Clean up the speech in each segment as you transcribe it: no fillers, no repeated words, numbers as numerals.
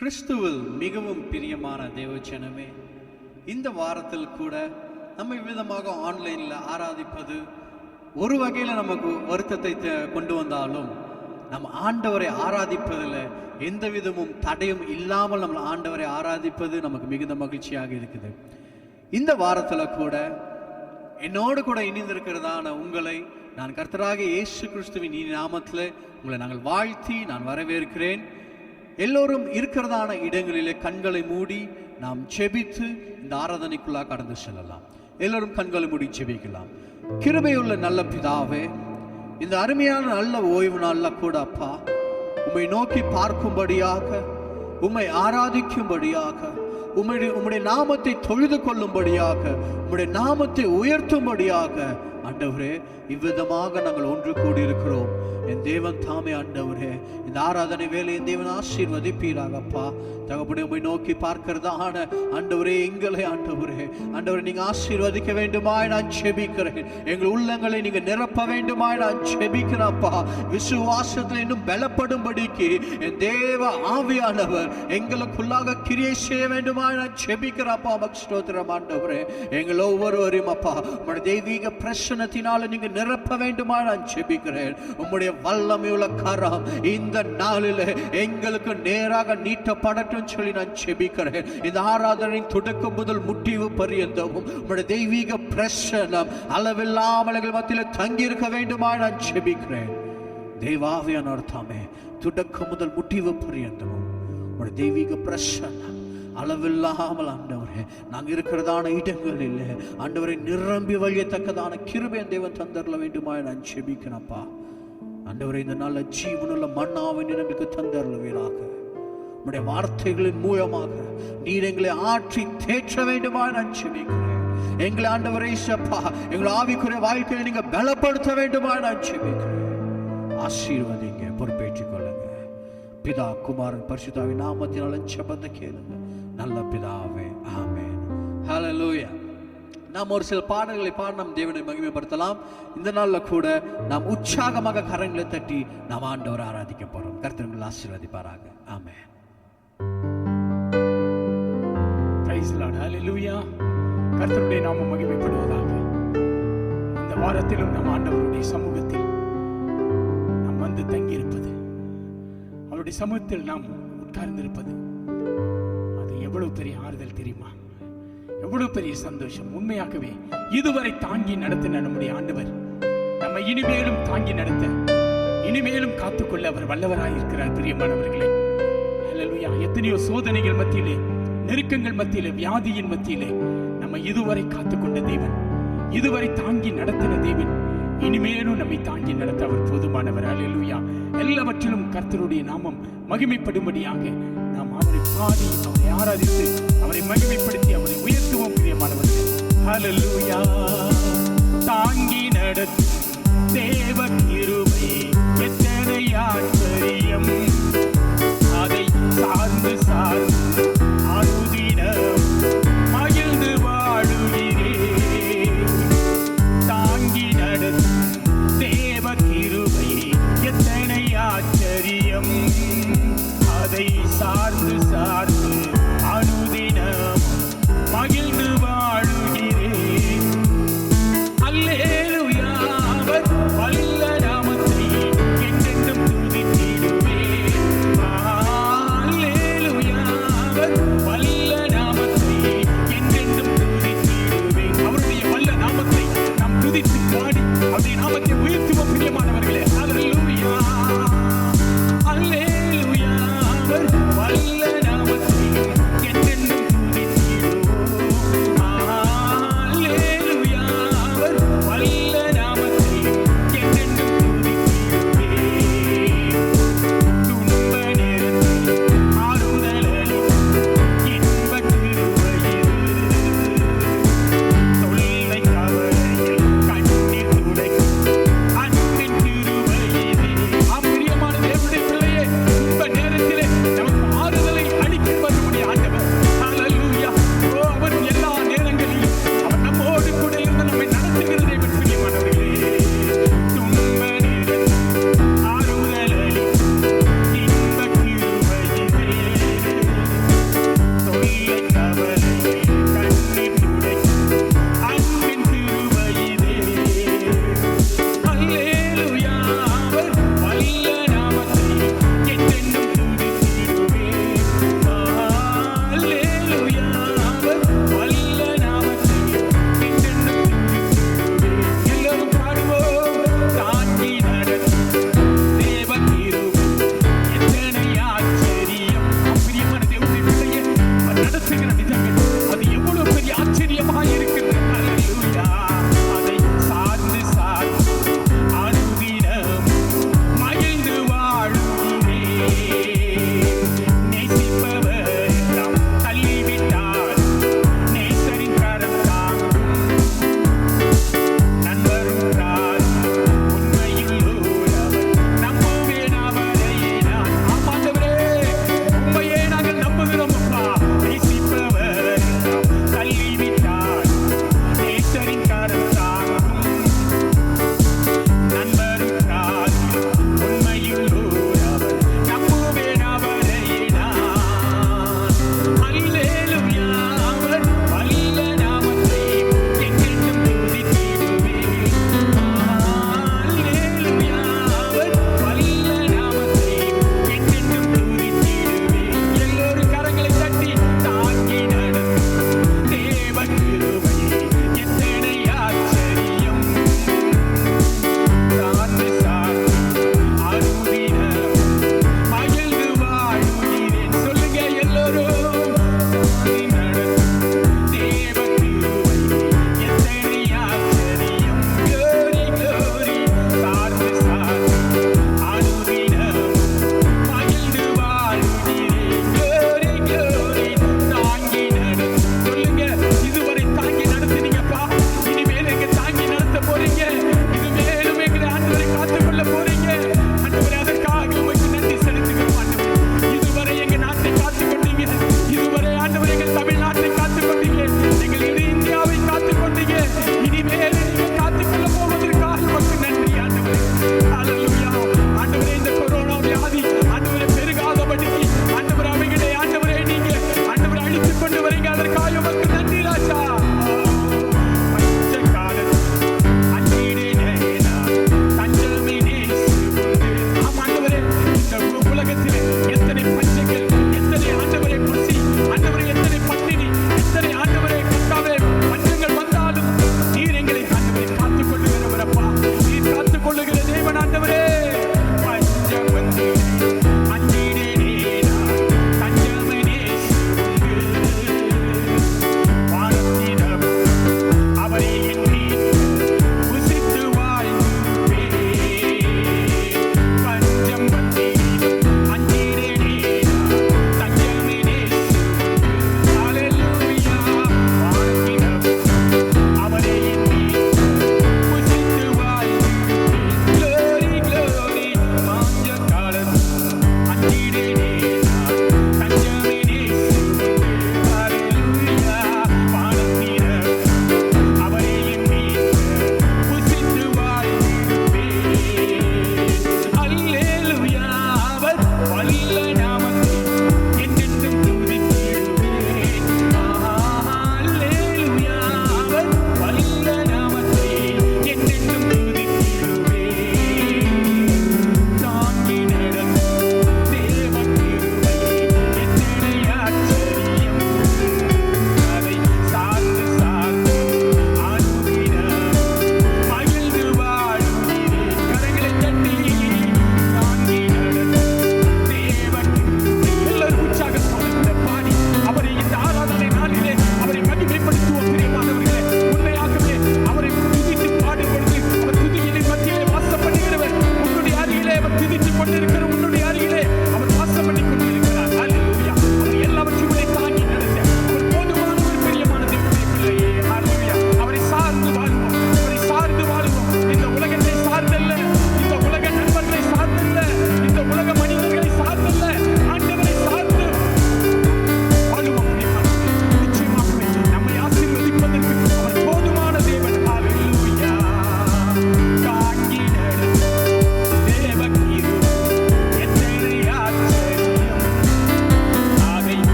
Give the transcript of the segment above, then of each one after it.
கிறிஸ்துவில் மிகவும் பிரியமான தேவஜனமே, இந்த வாரத்தில் கூட நம்ம விதமாக ஆன்லைனில் ஆராதிப்பது ஒரு வகையில் நமக்கு வருத்தத்தை கொண்டு வந்தாலும், நம்ம ஆண்டவரை ஆராதிப்பதில் எந்த விதமும் தடையும் இல்லாமல் நம்ம ஆண்டவரை ஆராதிப்பது நமக்கு மிகுந்த மகிழ்ச்சியாக இருக்குது. இந்த வாரத்தில் கூட என்னோடு கூட இணைந்திருக்கிறதான உங்களை நான் கர்த்தராகிய இயேசு கிறிஸ்துவின் நாமத்தில் உங்களை நாங்கள் வாழ்த்தி நான் வரவேற்கிறேன். எல்லோரும் இருக்கிறதான இடங்களிலே கண்களை மூடி நாம் செபித்து இந்த ஆராதனைக்குள்ளாக கடந்து செல்லலாம். எல்லோரும் கண்களை மூடி செபிக்கலாம். கிருபையுள்ள நல்ல பிதாவே, இந்த அருமையான நல்ல ஓய்வு நாள்ல கூட அப்பா உம்மை நோக்கி பார்க்கும்படியாக, உம்மை ஆராதிக்கும்படியாக, உம்முடைய நாமத்தை தொழுது கொள்ளும்படியாக, உம்முடைய நாமத்தை உயர்த்தும்படியாக ஆண்டவரே இவ்விதமாக நாங்கள் ஒன்று கூடியிருக்கிறோம். என் தேவன் தாமே ஆண்டவரே இந்த ஆராதனை வேலை என் தேவன் ஆசீர்வதிப்பீராகப்பா. தகப்பனே உம்மை நோக்கி பார்க்கிறதான ஆண்டவரே எங்களை ஆண்டவரே நீங்க ஆசீர்வதிக்க வேண்டுமாய் நான் செபிக்கிறேன். எங்கள் உள்ளங்களை நீங்க நிரப்ப வேண்டுமாய் நான் செபிக்கிறேன்ப்பா. விசுவாசத்தில் இன்னும் பலப்படும்படிக்கு என் தேவ ஆவியானவர் எங்களுக்குள்ளாக கிரியை செய்ய வேண்டுமாய் நான் செபிக்கிறப்பா. ஸ்தோத்திரம் ஆண்டவரே, எங்கள் ஒவ்வொருவரையும் அப்பா உம்முடைய தெய்வீக பிரசன்னத்தினால நீங்க நிரப்ப வேண்டுமாய் நான் செபிக்கிறேன். உம்முடைய வல்லமையுள்ள கரம் இந்த நாளில் எங்களுக்கு நேராக நீட்டப்படட்டும் சொல்லி நான் செபிக்கிறேன். இந்த ஆராதனையின் தொடக்கம் முதல் முடிவு பரியந்தமும் உம்முடைய தெய்வீக பிரசன்னம் அளவில்லாமல் எங்கள் மத்தியில் தங்கி இருக்க வேண்டுமா நான் செபிக்கிறேன். தேவாவியானவர் தாமே தொடக்கம் முதல் முடிவு பரியந்தமும் உம்முடைய தெய்வீக பிரசன்னம் அளவில்லாமல் ஆண்டவரே நாங்கள் இருக்கிறதான இடங்களில் ஆண்டவரை நிரம்பி வழியத்தக்கதான கிருபை தேவன் தந்தரல வேண்டுமா நான் செபிக்கிறேன்ப்பா. ஆண்டவரே இந்த நல்ல ஜீவனுள்ள மன்னாவை எங்களுக்கு தந்தரலுவீராக. உம்முடைய வார்த்தைகளின் மூலமாக நீர் எங்களை ஆற்றி தேற்ற வேண்டுமா நான் செபிக்கிறேன். எங்களை ஆண்டவரே சப்பா எங்களை ஆவிக்குரிய வாழ்க்கையை நீங்க பலப்படுத்த வேண்டுமா நான் செபிக்கிறேன். ஆசீர்வதிங்க, பொறுப்பேற்றுக் கொள்ளுங்க. பிதா குமாரன் பரிசுத்தாவின் நாமத்தினால ஜெபத்தை கேளுங்க நல்ல பிதாவே, ஆமென். ஹல்லேலூயா. நாம் ஒரு சில பாடல்களை பாடி நம் தேவனை மகிமைப்படுத்தலாம். இந்த நாள்ல கூட நாம் உற்சாகமாக கரங்களை தட்டி நாம் ஆண்டவரை ஆராதிக்க போறோம். கர்த்தர் ஆசீர்வதிப்பாராக. Amen. Praise the Lord. Hallelujah. கர்த்தருடைய நாமம் மகிமைப்படுவதாக. இந்த வாரத்திலும் நம் ஆண்டவருடைய சமூகத்தில் நாம் வந்து தங்கி இருப்பது, அவருடைய சமூகத்தில் நாம் உட்கார்ந்திருப்பது, அது எவ்வளவு பெரிய ஆறுதல் தெரியுமா? எவ்வளவு பெரிய சந்தோஷம். உண்மையாகவே இதுவரை தாங்கி நடத்தின நம்முடைய ஆண்டவர் நம்ம இனிமேலும் தாங்கி நடத்த, இனிமேலும் காத்துக்கொள்ள அவர் வல்லவராயிருக்கிறார். பிரியமானவர்களே, ஹல்லேலூயா. எத்தனையோ சோதனைகள் மத்தியிலே, நெருக்கங்கள் மத்தியிலே, வியாதியின் மத்தியிலே நம்ம இதுவரை காத்துக்கொண்ட தேவன், இதுவரை தாங்கி நடத்தின தேவன் இனிமேலும் நம்மை தாங்கி நடத்த அவர் போதுமானவர். ஹல்லேலூயா. எல்லாவற்றிலும் கர்த்தருடைய நாமம் மகிமைப்படும்படியாக நாம் அவரை பாடி, அவரை ஆராதித்து, அவரை மகிமைப்படுத்தி, அவரை உயர்த்துவோம். பிரியமானவர்கள், ஹல்லேலூயா. தாங்கி நடத்தும் தேவ கிருபை எத்தனை ஆச்சரியம், அதை சார்ந்து சார்ந்து அனுதினம் மகிழ்ந்து வாழுகிறேன். தாங்கி நடத்தும் தேவ கிருபை எத்தனை ஆச்சரியம், அதை சார்ந்து சார்ந்து அனுதினம் மகிழ்ந்து வாழுகிறேன். அல்லேலூயா. அவர் வல்ல நாமத்தை என்றென்றும் துதித்திடுவேன். அல்லேலூயா. அவர் வல்ல நாமத்தை என்றென்றும் துதித்திடுவேன். அவருடைய வல்ல நாமத்தை நாம் துதித்து பாடி அவருடைய நாமத்தை உயர்த்துவோம். பிரியமானவர்களே, அல்லேலூயா. அல்லேலூயா. அவர் வல்ல நாமத்தை என்றென்றும் துதித்திடுவோம். அல்லேலூயா. அவர் வல்ல நாமத்தை என்றென்றும் துதித்திடுவேன். துன்ப நேரத்தில் ஆறுதல் அளிக்கும் இன்பக் கிருபையில், தொல்லை கவலையில் கண்ணீர் துடைக்கும் அன்பின் கிருபையிலே. பிரியமான தேவனுடைய பிள்ளையே, துன்ப நேரத்திலே நமக்கு ஆறுதல்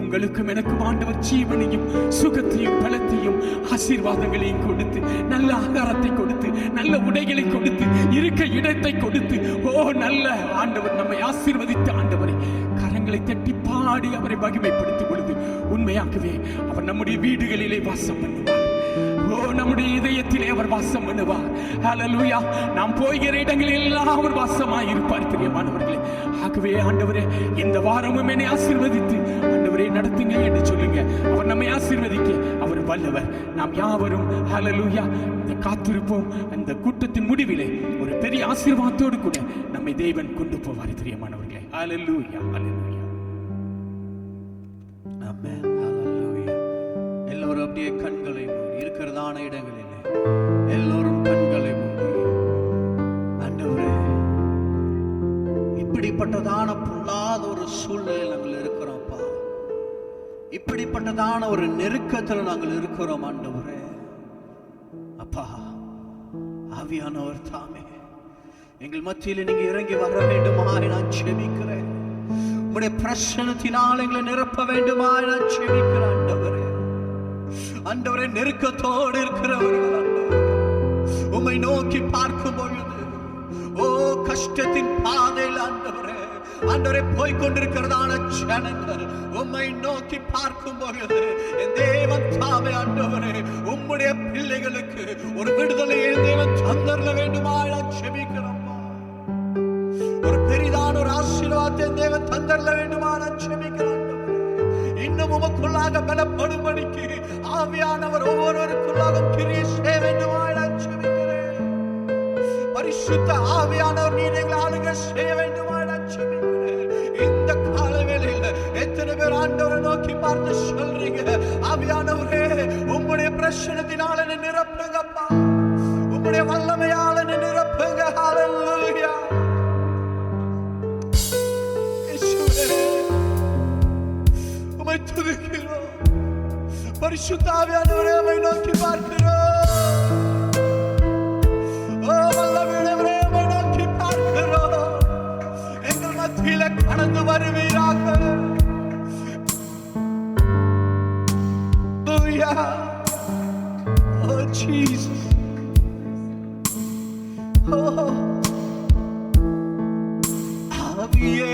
உங்களுக்கும் எனக்கும் ஆண்டவர் ஜீவனையும் சுகத்தையும் பலத்தையும் ஆசீர்வாதங்களையும் கொடுத்து நல்ல ஆகாரத்தை கொடுத்து நல்ல உடைகளை கொடுத்து இருக்க இடத்தை கொடுத்து நல்ல ஆண்டவர் நம்மை ஆசீர்வதித்த ஆண்டவரை கரங்களை தட்டி பாடி அவரை மகிமைப்படுத்தும் பொழுது உண்மையாகவே அவர் நம்முடைய வீடுகளிலே வாசம் பண்ணுவார். நம்முடைய இதயத்திலே அவர் வாசம் பண்ணுவார். ஹல்லேலூயா. நாம் போகிற இடங்களில் எல்லாம் அவர் வாசமாய் இருப்பார் பிரியமானவர்களே. ஆகவே ஆண்டவரே இந்த வாரமும் என்னை ஆசீர்வதித்து ஆண்டவரே நடத்துங்க என்று சொல்லுங்க. அவர் நம்மை ஆசீர்வதிக்க அவர் வல்லவர். நாம் யாவரும் ஹல்லேலூயா இந்த காத்திருப்போம். அந்த கூட்டத்தின் முடிவிலே ஒரு பெரிய ஆசீர்வாதத்தோடு கூட நம்மை தேவன் கொண்டு போவார் பிரியமானவர்களே. ஹல்லேலூயா, ஹல்லேலூயா. ஆமென். ஹல்லேலூயா. எல்லோரும் அப்படியே கண்களை இருக்கிறதான இடங்களிலே எல்லோரும் கண்களை மூடி ஆண்டவரே, இப்படிப்பட்டதான பொல்லாத ஒரு சூழ்நிலையில் நாங்கள் இருக்கிறோம்ப்பா. இப்படிப்பட்டதான ஒரு நெருக்கத்தில் நாங்கள் இருக்கிறோம் ஆண்டவரே. அப்பா ஆவியானவர் தாமே எங்கள் மத்தியில் நீங்க இறங்கி வர வேண்டுமாய் நான் ஜெபிக்கிறேன். உம்முடைய பிரசன்னத்தினால் எங்களை நிரப்ப வேண்டுமாய் நான் ஜெபிக்கிறேன் ஆண்டவரே. ஆண்டவரே, நெருக்கத்தோடு இருக்கிறவர்கள் ஆண்டவரே உம்மை நோக்கி பார்க்கும் பொழுது கஷ்டத்தின் பாதையில் ஆண்டவரே போய்கொண்டிருக்கிறதான ஜனங்கள் உம்மை நோக்கி பார்க்கும் பொழுது என் தேவன் தாமே ஆண்டவரே உம்முடைய பிள்ளைகளுக்கு ஒரு விடுதலையை தேவன் தந்தரல வேண்டுமாய் நான் ஜெபிக்கிறோம். ஒரு பெரிதான ஒரு ஆசீர்வாதத்தை தேவன் தந்தரல வேண்டுமாய் நான் ஜெபிக்கிறோம். இன்னும் உமக்குள்ளாக பலப்படும்படிக்கு ஆவியானவர் ஒவ்வொருவருக்குள்ளாக கிரியை செய்ய வேண்டுமாய் நான் ஜெபிக்கிறேன். பரிசுத்த ஆவியானவர் நீர் எங்களை ஆளுகை செய்ய வேண்டுமாய் நான் ஜெபிக்கிறேன். இந்த கால வேளையில் எத்தனை பேர் ஆண்டவரை நோக்கி பார்த்து சொல்றீங்க, ஆவியானவரே உம்முடைய பிரசன்னத்தினால என்னை நிரப்புங்கப்பா, உம்முடைய வல்லமையால என்னை நிரப்புங்க. ஹல்லேலூயா. துதிக்கிறோம். பரிசுத்த ஆவியானவரே உம்மை நோக்கி பார்க்கிறோம். வல்லமையுள்ளவரே உம்மை நோக்கி பார்க்கிறோம். எங்கள் மத்தியிலே கடந்து வருவீராக. Oh Jesus. ஆவியே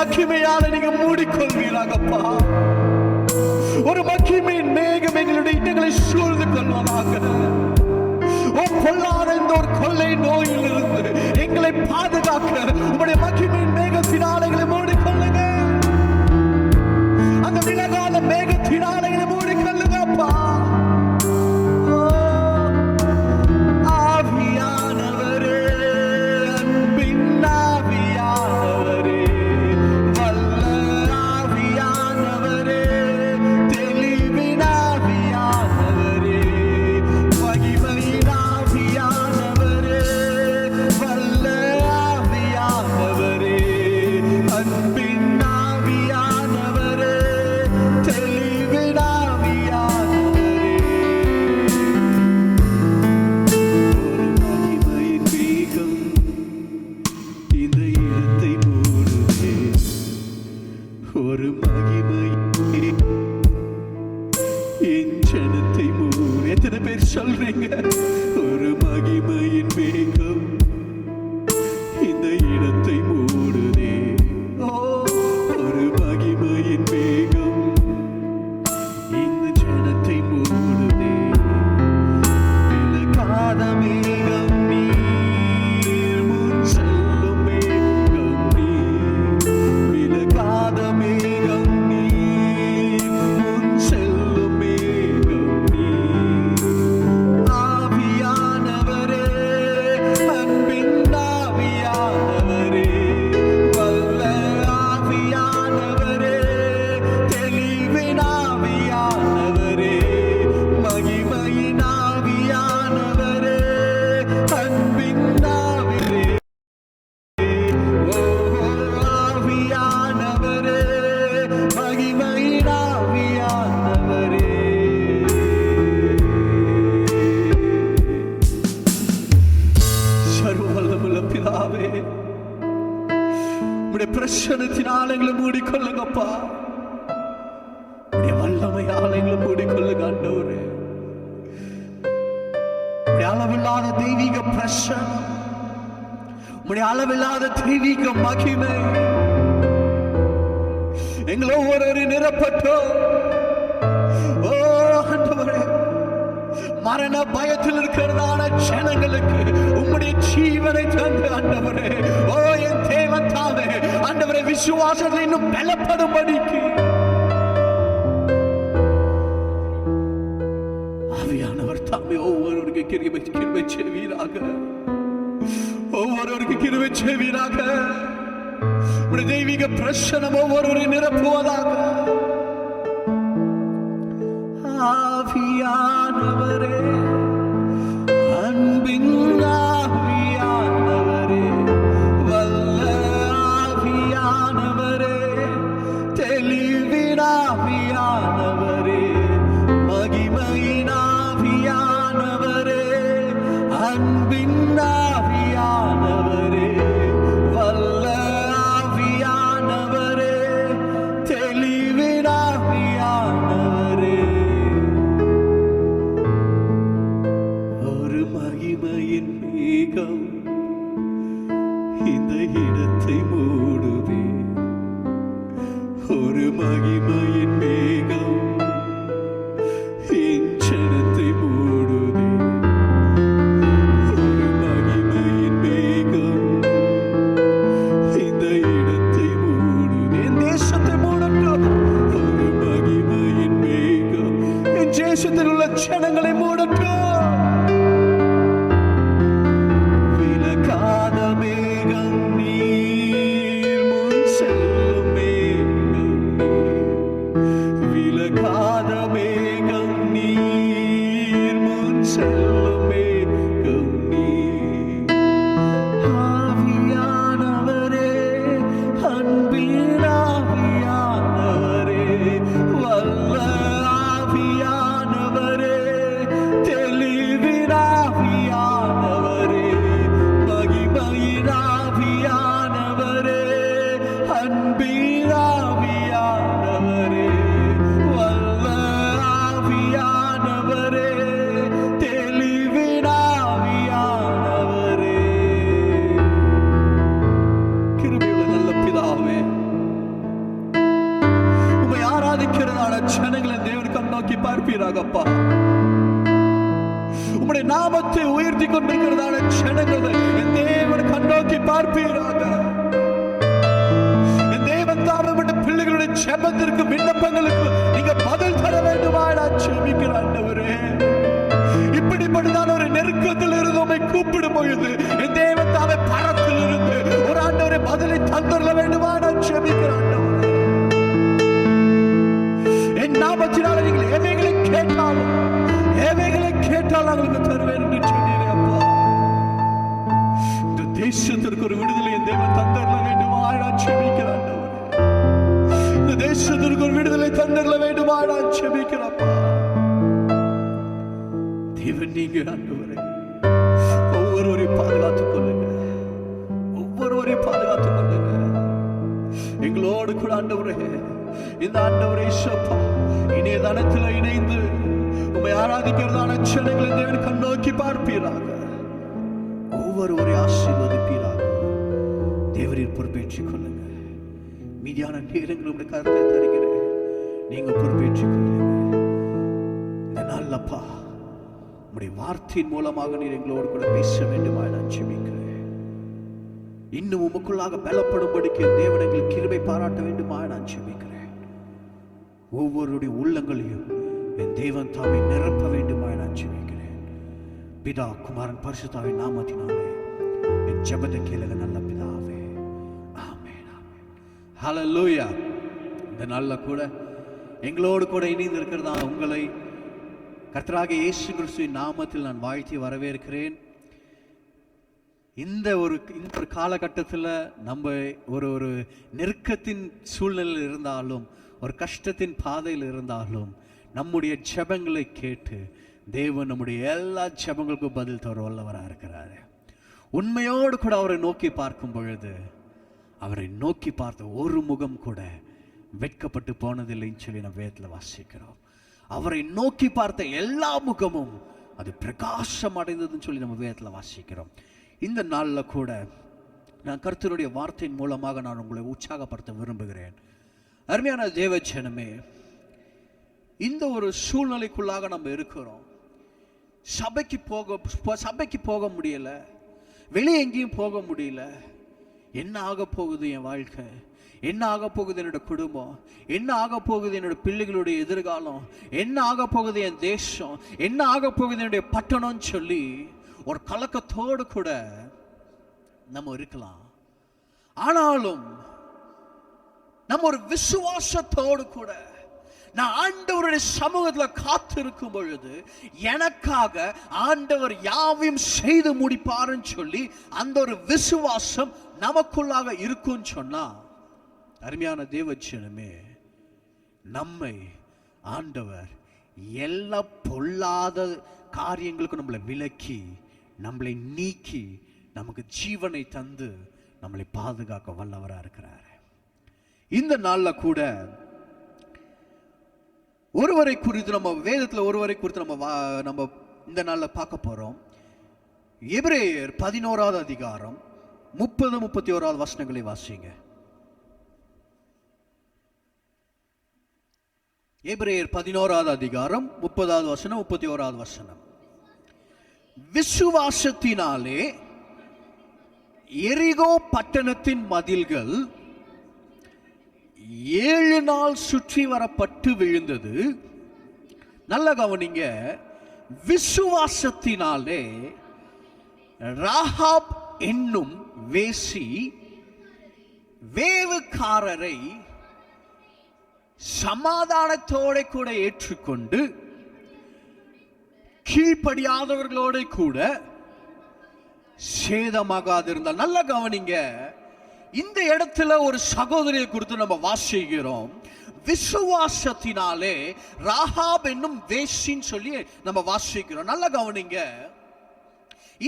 மகிமையால நீங்க மூடிக்கொள்வீராகப்பா. ஒரு மகிமையின் மேகம் எங்களுடைய இடங்களை சூழ்ந்து கொள்வதாக. பொல்லாத இந்த ஒரு கொள்ளை நோயில் இருந்து எங்களை பாதுகாக்க உங்களுடைய மகிமையின் மேகத்தினால் எங்களை மூடிக்கொள்ளுங்க. அந்த விலகாத மேகத்தினால் எங்களை மூடிக்கொள்ளுங்கப்பா. ஆவியானவரே, அன்பின் ஆவியானவரே, வல்ல ஆவியானவரே, தெளிவின் ஆவியானவரே, மகிமையின் ஆவியானவரே, வல்ல ஆவியானவரே, அன்பின் ஆவியானவரே, தெளிவின் ஆவியானவரே, ஒரு மகிமையின் மேகம் இந்த இடத்தை மூடுதே. ஒரு மகிமை என் ஜனத்தை மூடு. எத்தனை பேர் சொல்றீங்க? ஒரு மகிமையின் மேகம் இந்த இடத்தை மூடுதே. ஓ, ஒரு மகிமையின் மேகம் இந்த ஜனத்தை மூடுதே. விலகாத மேகம் நீர், முன் செல்லும் மேகம் நீர். விலகாத மேகம் நீர், முன் செல்லும் மேகம் நீர். ஆவியானவரே, அன்பின் ஆவியானவரே, வல்ல ஆவியானவரே, தெளிவின் ஆவியானவரே, மகிமையின் ஆவியானவரே, அன்பின் ஆவியானவரே, ஓ ஆவியானவரே, மகிமையின் ஆவியானவரே. சர்வ வல்லமையுள்ள பிதாவே, உம்முடைய பிரசன்னத்தினால் எங்களை மூடிக்கொள்ளுங்கப்பா. உம்முடைய வல்லமையால் எங்களை மூடிக்கொள்ளுங்க ஆண்டவரே. உம்முடைய அளவில்லாத தெய்வீக பிரசன்னம், உம்முடைய அளவில்லாத தெய்வீக மகிமை எங்களை ஒவ்வொருவரையும் நிரப்பட்டும். ஓ ஆண்டவரே, மரண பயத்தில் இருக்கிறதான ஜனங்களுக்கு உம்முடைய ஜீவனை தந்து ஆண்டவரே, ஓ என் தேவன் தாமே ஆண்டவரே, விசுவாசத்தை இன்னும் பலப்படும்படிக்கு ஆவியானவர் தாமே ஒவ்வொருவருக்கு கிருபை செய்வீராக. ஒவ்வொருவருக்கு கிருபை செய்வீராக. உம்முடைய தெய்வீக பிரசன்னம் ஒவ்வொருவரையும் நிரப்புவதாக. ஆவியானவரே, அன்பின் ஆவியானவரே, வல்ல ஆவியானவரே, தெளிவின் ஆவியானவரே, மகிமையின் ஆவியானவரே, அன்பின் ஆவியானவரே, வல்ல ஆவியானவரே, தெளிவின் ஆவியானவரே. ஒரு மகிமையின் மேகம் இந்த இடத்தை மூடுதே. ஒரு மகிமையின் மேகம் என் ஜனத்தை மூடுதே. ஒரு மகிமையின் மேகம் இந்த இடத்தை மூடுதே. என் தேசத்தை மூடட்டும். ஒரு மகிமையின் மேகம் என் தேசத்தில் உள்ள ஜனங்களை மூடட்டும். விலகாத மேகம் நீர், முன் செல்லும் மேகம் நீர். விலகாத மேகம் நீர், முன் செல்லும் மேகம் நீர். ஆவியானவரே, அன்பின் ஆவியானவரே, வல்ல ஆவியானவரே, தெளிவின் ஆவியானவரே, மகிமையின் ஆவியானவரே, அன்பின் ஆவியானவரே, வல்ல ஆவியானவரே, தெளிவின் நாமத்தை உயர்த்தி கொண்டிருக்கிறதான ஜனங்களை என் தேவன் கண்ணோக்கி பார்ப்பீராக. என் தேவன் தாமே பிள்ளைகளுடைய ஜெபத்திற்கு விண்ணப்பங்களுக்கு நீங்க பதில் தர வேண்டுமா நான் ஜெபிக்கிற ஆண்டவரே. இப்படிப்பட்டதான ஒரு நெருக்கத்தில் இருந்து உம்மை கூப்பிடும் பொழுது என் தேவன் தாமே பரத்தில் இருந்து ஒரு ஆண்டவரை பதிலை தந்துள்ள வேண்டுமா நான் ஜெபிக்கிற ஆண்டவரே. என் நாமத்தினால நீங்கள் எவைகளை கேட்டாலும் நாங்களுக்கு தருவேன் என்று சொன்னீரே அப்பா. இந்த தேசத்திற்கு ஒரு விடுதலை என் தேவன் தந்தரல வேண்டுமா நான் ஜெபிக்கிற ஆண்டவரே. இந்த தேசத்திற்கு ஒரு விடுதலை தந்தரல வேண்டுமா நான் ஜெபிக்கிறப்பா. தேவன் நீங்க ஆண்டவரே ஒவ்வொருவரையும் பாதுகாத்துக் கொள்ளுங்க, ஒவ்வொருவரையும் பாதுகாத்துக் கொள்ளுங்க. எங்களோடு கூட ஆண்டவரே இந்த ஆண்டவரே இயேசுப்பா இணைய தனத்தில் இணைந்து உம்மை ஆராதிக்கிறதான ஜனங்களை தேவன் கண்ணோக்கி பார்ப்பீராக. ஒவ்வொருவரையும் ஆசீர்வதிப்பீராக. தேவரீர் பொறுப்பேற்றுக் கொள்ளுங்க. மீதியான நேரங்களுடைய கருத்தை தருகிறேன், நீங்க பொறுப்பேற்றுக் கொள்ளுங்க. இந்த நாள்லப்பா உம்முடைய வார்த்தையின் மூலமாக நீர் எங்களோடு கூட பேச வேண்டுமா நான் ஜெபிக்கிறேன். இன்னும் உமக்குள்ளாக பலப்படும்படிக்கு தேவன் எங்களுக்கு கிருபை பாராட்ட வேண்டுமா நான் ஜெபிக்கிறேன். ஒவ்வொருடைய உள்ளங்களையும் என் தேவன் தாமே நிரப்ப வேண்டுமா நான் ஜெபிக்கிறேன். பிதா குமாரன் பரிசுத்தாவின் நாமத்தினாலே என் ஜெபத்தை கேளுங்க நல்ல பிதாவே. ஆமென் ஆமென். ஹல்லேலூயா. இந்த நாள்ல கூட எங்களோடு கூட இணைந்து இருக்கிறதா உங்களை கர்த்தராகிய இயேசு கிறிஸ்துவின் நாமத்தில் நான் வாழ்த்தி வரவேற்கிறேன். இந்த ஒரு காலகட்டத்தில் நம்ம ஒரு நெருக்கத்தின் சூழ்நிலையில் இருந்தாலும் ஒரு கஷ்டத்தின் பாதையில் இருந்தாலும் நம்முடைய ஜெபங்களை கேட்டு தேவன் நம்முடைய எல்லா ஜெபங்களுக்கும் பதில் தர வல்லவராக இருக்கிறாரு. உண்மையோடு கூட அவரை நோக்கி பார்க்கும் பொழுது அவரை நோக்கி பார்த்த ஒரு முகம் கூட வெட்கப்பட்டு போனதில்லைன்னு சொல்லி நம்ம வேதத்தில் வாசிக்கிறோம். அவரை நோக்கி பார்த்த எல்லா முகமும் அது பிரகாசம் அடைந்ததுன்னு சொல்லி நம்ம வேதத்தில் வாசிக்கிறோம். இந்த நாளில் கூட நான் கர்த்தருடைய வார்த்தையின் மூலமாக நான் உங்களை உற்சாகப்படுத்த விரும்புகிறேன். அருமையான தேவஜனமே, இந்த ஒரு சூழ்நிலைக்குள்ளாக நம்ம இருக்கிறோம். சபைக்கு போக முடியல, வெளியே எங்கேயும் போக முடியல. என்ன ஆக போகுது என் வாழ்க்கை, என்ன ஆக போகுது என்னோட குடும்பம், என்ன ஆக போகுது என்னோட பிள்ளைகளுடைய எதிர்காலம், என்ன ஆக போகுது என் தேசம், என்ன ஆக போகுது என்னுடைய பட்டணம்னு சொல்லி ஒரு கலக்கத்தோடு கூட நம்ம இருக்கலாம். ஆனாலும் நம்ம ஒரு விசுவாசத்தோடு கூட நான் ஆண்டவருடைய சமூகத்தில் காத்திருக்கும் பொழுது எனக்காக ஆண்டவர் யாவையும் செய்து முடிப்பாருன்னு சொல்லி அந்த ஒரு விசுவாசம் நமக்குள்ளாக இருக்குன்னு சொன்னா, அருமையான தேவஜனமே, நம்மை ஆண்டவர் எல்லா பொல்லாத காரியங்களுக்கும் நம்மளை விலக்கி நம்மளை நீக்கி நமக்கு ஜீவனை தந்து நம்மளை பாதுகாக்க வல்லவராக இருக்கிறார். இந்த நாள்ல கூட ஒருவரை குறித்து நம்ம வேதத்தில் ஒருவரை குறித்து நம்ம இந்த நாள்ல பார்க்க போறோம். எபிரேயர் 11வது அதிகாரம் 30-31 வசனங்களை வாசிங்க. எபிரேயர் 11வது அதிகாரம் 30வது வசனம் 31வது வசனம். விசுவாசத்தினாலே எரிகோ பட்டணத்தின் மதில்கள் 7 நாள் சுற்றி வரப்பட்டு விழுந்தது. நல்ல கவனிங்க. விசுவாசத்தினாலே ராகாப் என்னும் வேசி வேவுக்காரரை சமாதானத்தோட கூட ஏற்றுக்கொண்டு கீழ்ப்படியாதவர்களோட கூட சேதமாகாதிருந்தால். நல்ல கவனிங்க. இந்த இடத்துல ஒரு சகோதரியை குறித்து நம்ம வாசிக்கிறோம். விசுவாசத்தினாலே ராகாப் என்னும் வேசின்னு சொல்லி நம்ம வாசிக்கிறோம். நல்ல கவனிங்க.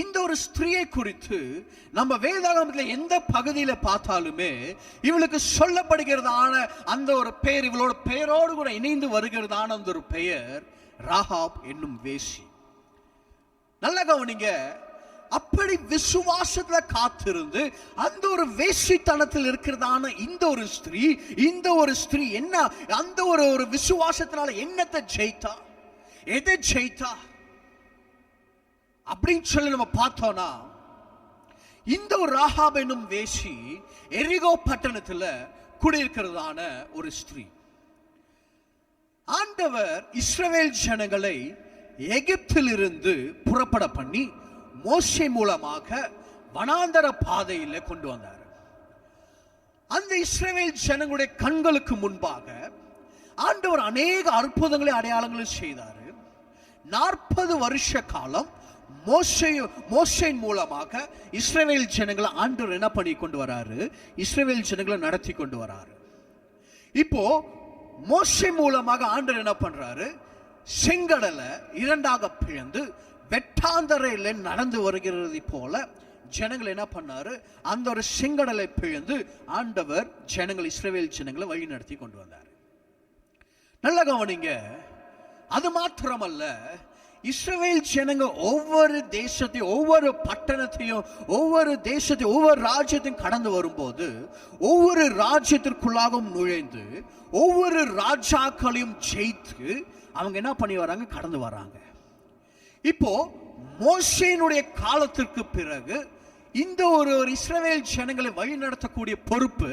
இந்த ஒரு ஸ்திரியை குறித்து நம்ம வேதாகமத்தில் எந்த பகுதியில பார்த்தாலுமே இவளுக்கு சொல்லப்படுகிறதான அந்த ஒரு பெயர், இவளோட பெயரோடு கூட இணைந்து வருகிறதான அந்த ஒரு பெயர் ராகாப் என்னும் வேசி. நல்ல கவனிங்க. அப்படி விசுவாசத்துல காத்திருந்து அந்த ஒரு வேசித்தனத்தில் இருக்கிறதான இந்த ஒரு ஸ்திரீ என்ன அந்த ஒரு விசுவாசத்தினால என்னத்தை ஜெயித்தா, எதை ஜெயித்தா? அப்படின்னு சொல்லி நம்ம பார்த்தோம்னா, இந்த ஒரு ராகாப் என்னும் வேசி எரிகோ பட்டணத்துல குடியிருக்கிறதான ஒரு ஸ்திரீ. ஆண்டவர் இஸ்ரவேல் ஜனங்களை எகிப்திலிருந்து புறப்பட பண்ணி மோசே மூலமாக வனாந்தர பாதையில கொண்டு வந்தார். அந்த இஸ்ரவேல் ஜனங்களுடைய கண்களுக்கு முன்பாக ஆண்டவர் அநேக அற்புதங்களை அடையாளங்களை செய்தார். 40 வருஷ காலம் மோசேயின் மூலமாக இஸ்ரவேல் ஜனங்களை ஆண்டவர் என்ன பண்ணி கொண்டு வராரு? இஸ்ரவேல் ஜனங்களை நடத்தி கொண்டு வராரு. இப்போ மோசே மூலமாக ஆண்டவர் என்ன பண்றாரு? செங்கடலை இரண்டாக பிளந்து வெட்டாந்தரையில் நடந்து வருகிறது போல ஜனங்கள் என்ன பண்ணாரு? அந்த ஒரு செங்கடலை பிளந்து ஆண்டவர் ஜனங்கள் இஸ்ரவேல் ஜனங்களை வழி நடத்தி கொண்டு வந்தார். நல்ல கவனிங்க. அது மாத்திரமல்ல, இஸ்ரவேல் ஜனங்க ஒவ்வொரு தேசத்தையும், ஒவ்வொரு பட்டணத்தையும், ஒவ்வொரு தேசத்தையும், ஒவ்வொரு ராஜ்யத்தையும் கடந்து வரும்போது ஒவ்வொரு ராஜ்யத்திற்குள்ளாகவும் நுழைந்து ஒவ்வொரு ராஜாக்களையும் ஜெயித்து அவங்க என்ன பண்ணி வராங்க? கடந்து வராங்க. இப்போ மோசேயினுடைய காலத்திற்கு பிறகு இந்த ஒரு இஸ்ரவேல் ஜனங்களை வழி நடத்தக்கூடிய பொறுப்பு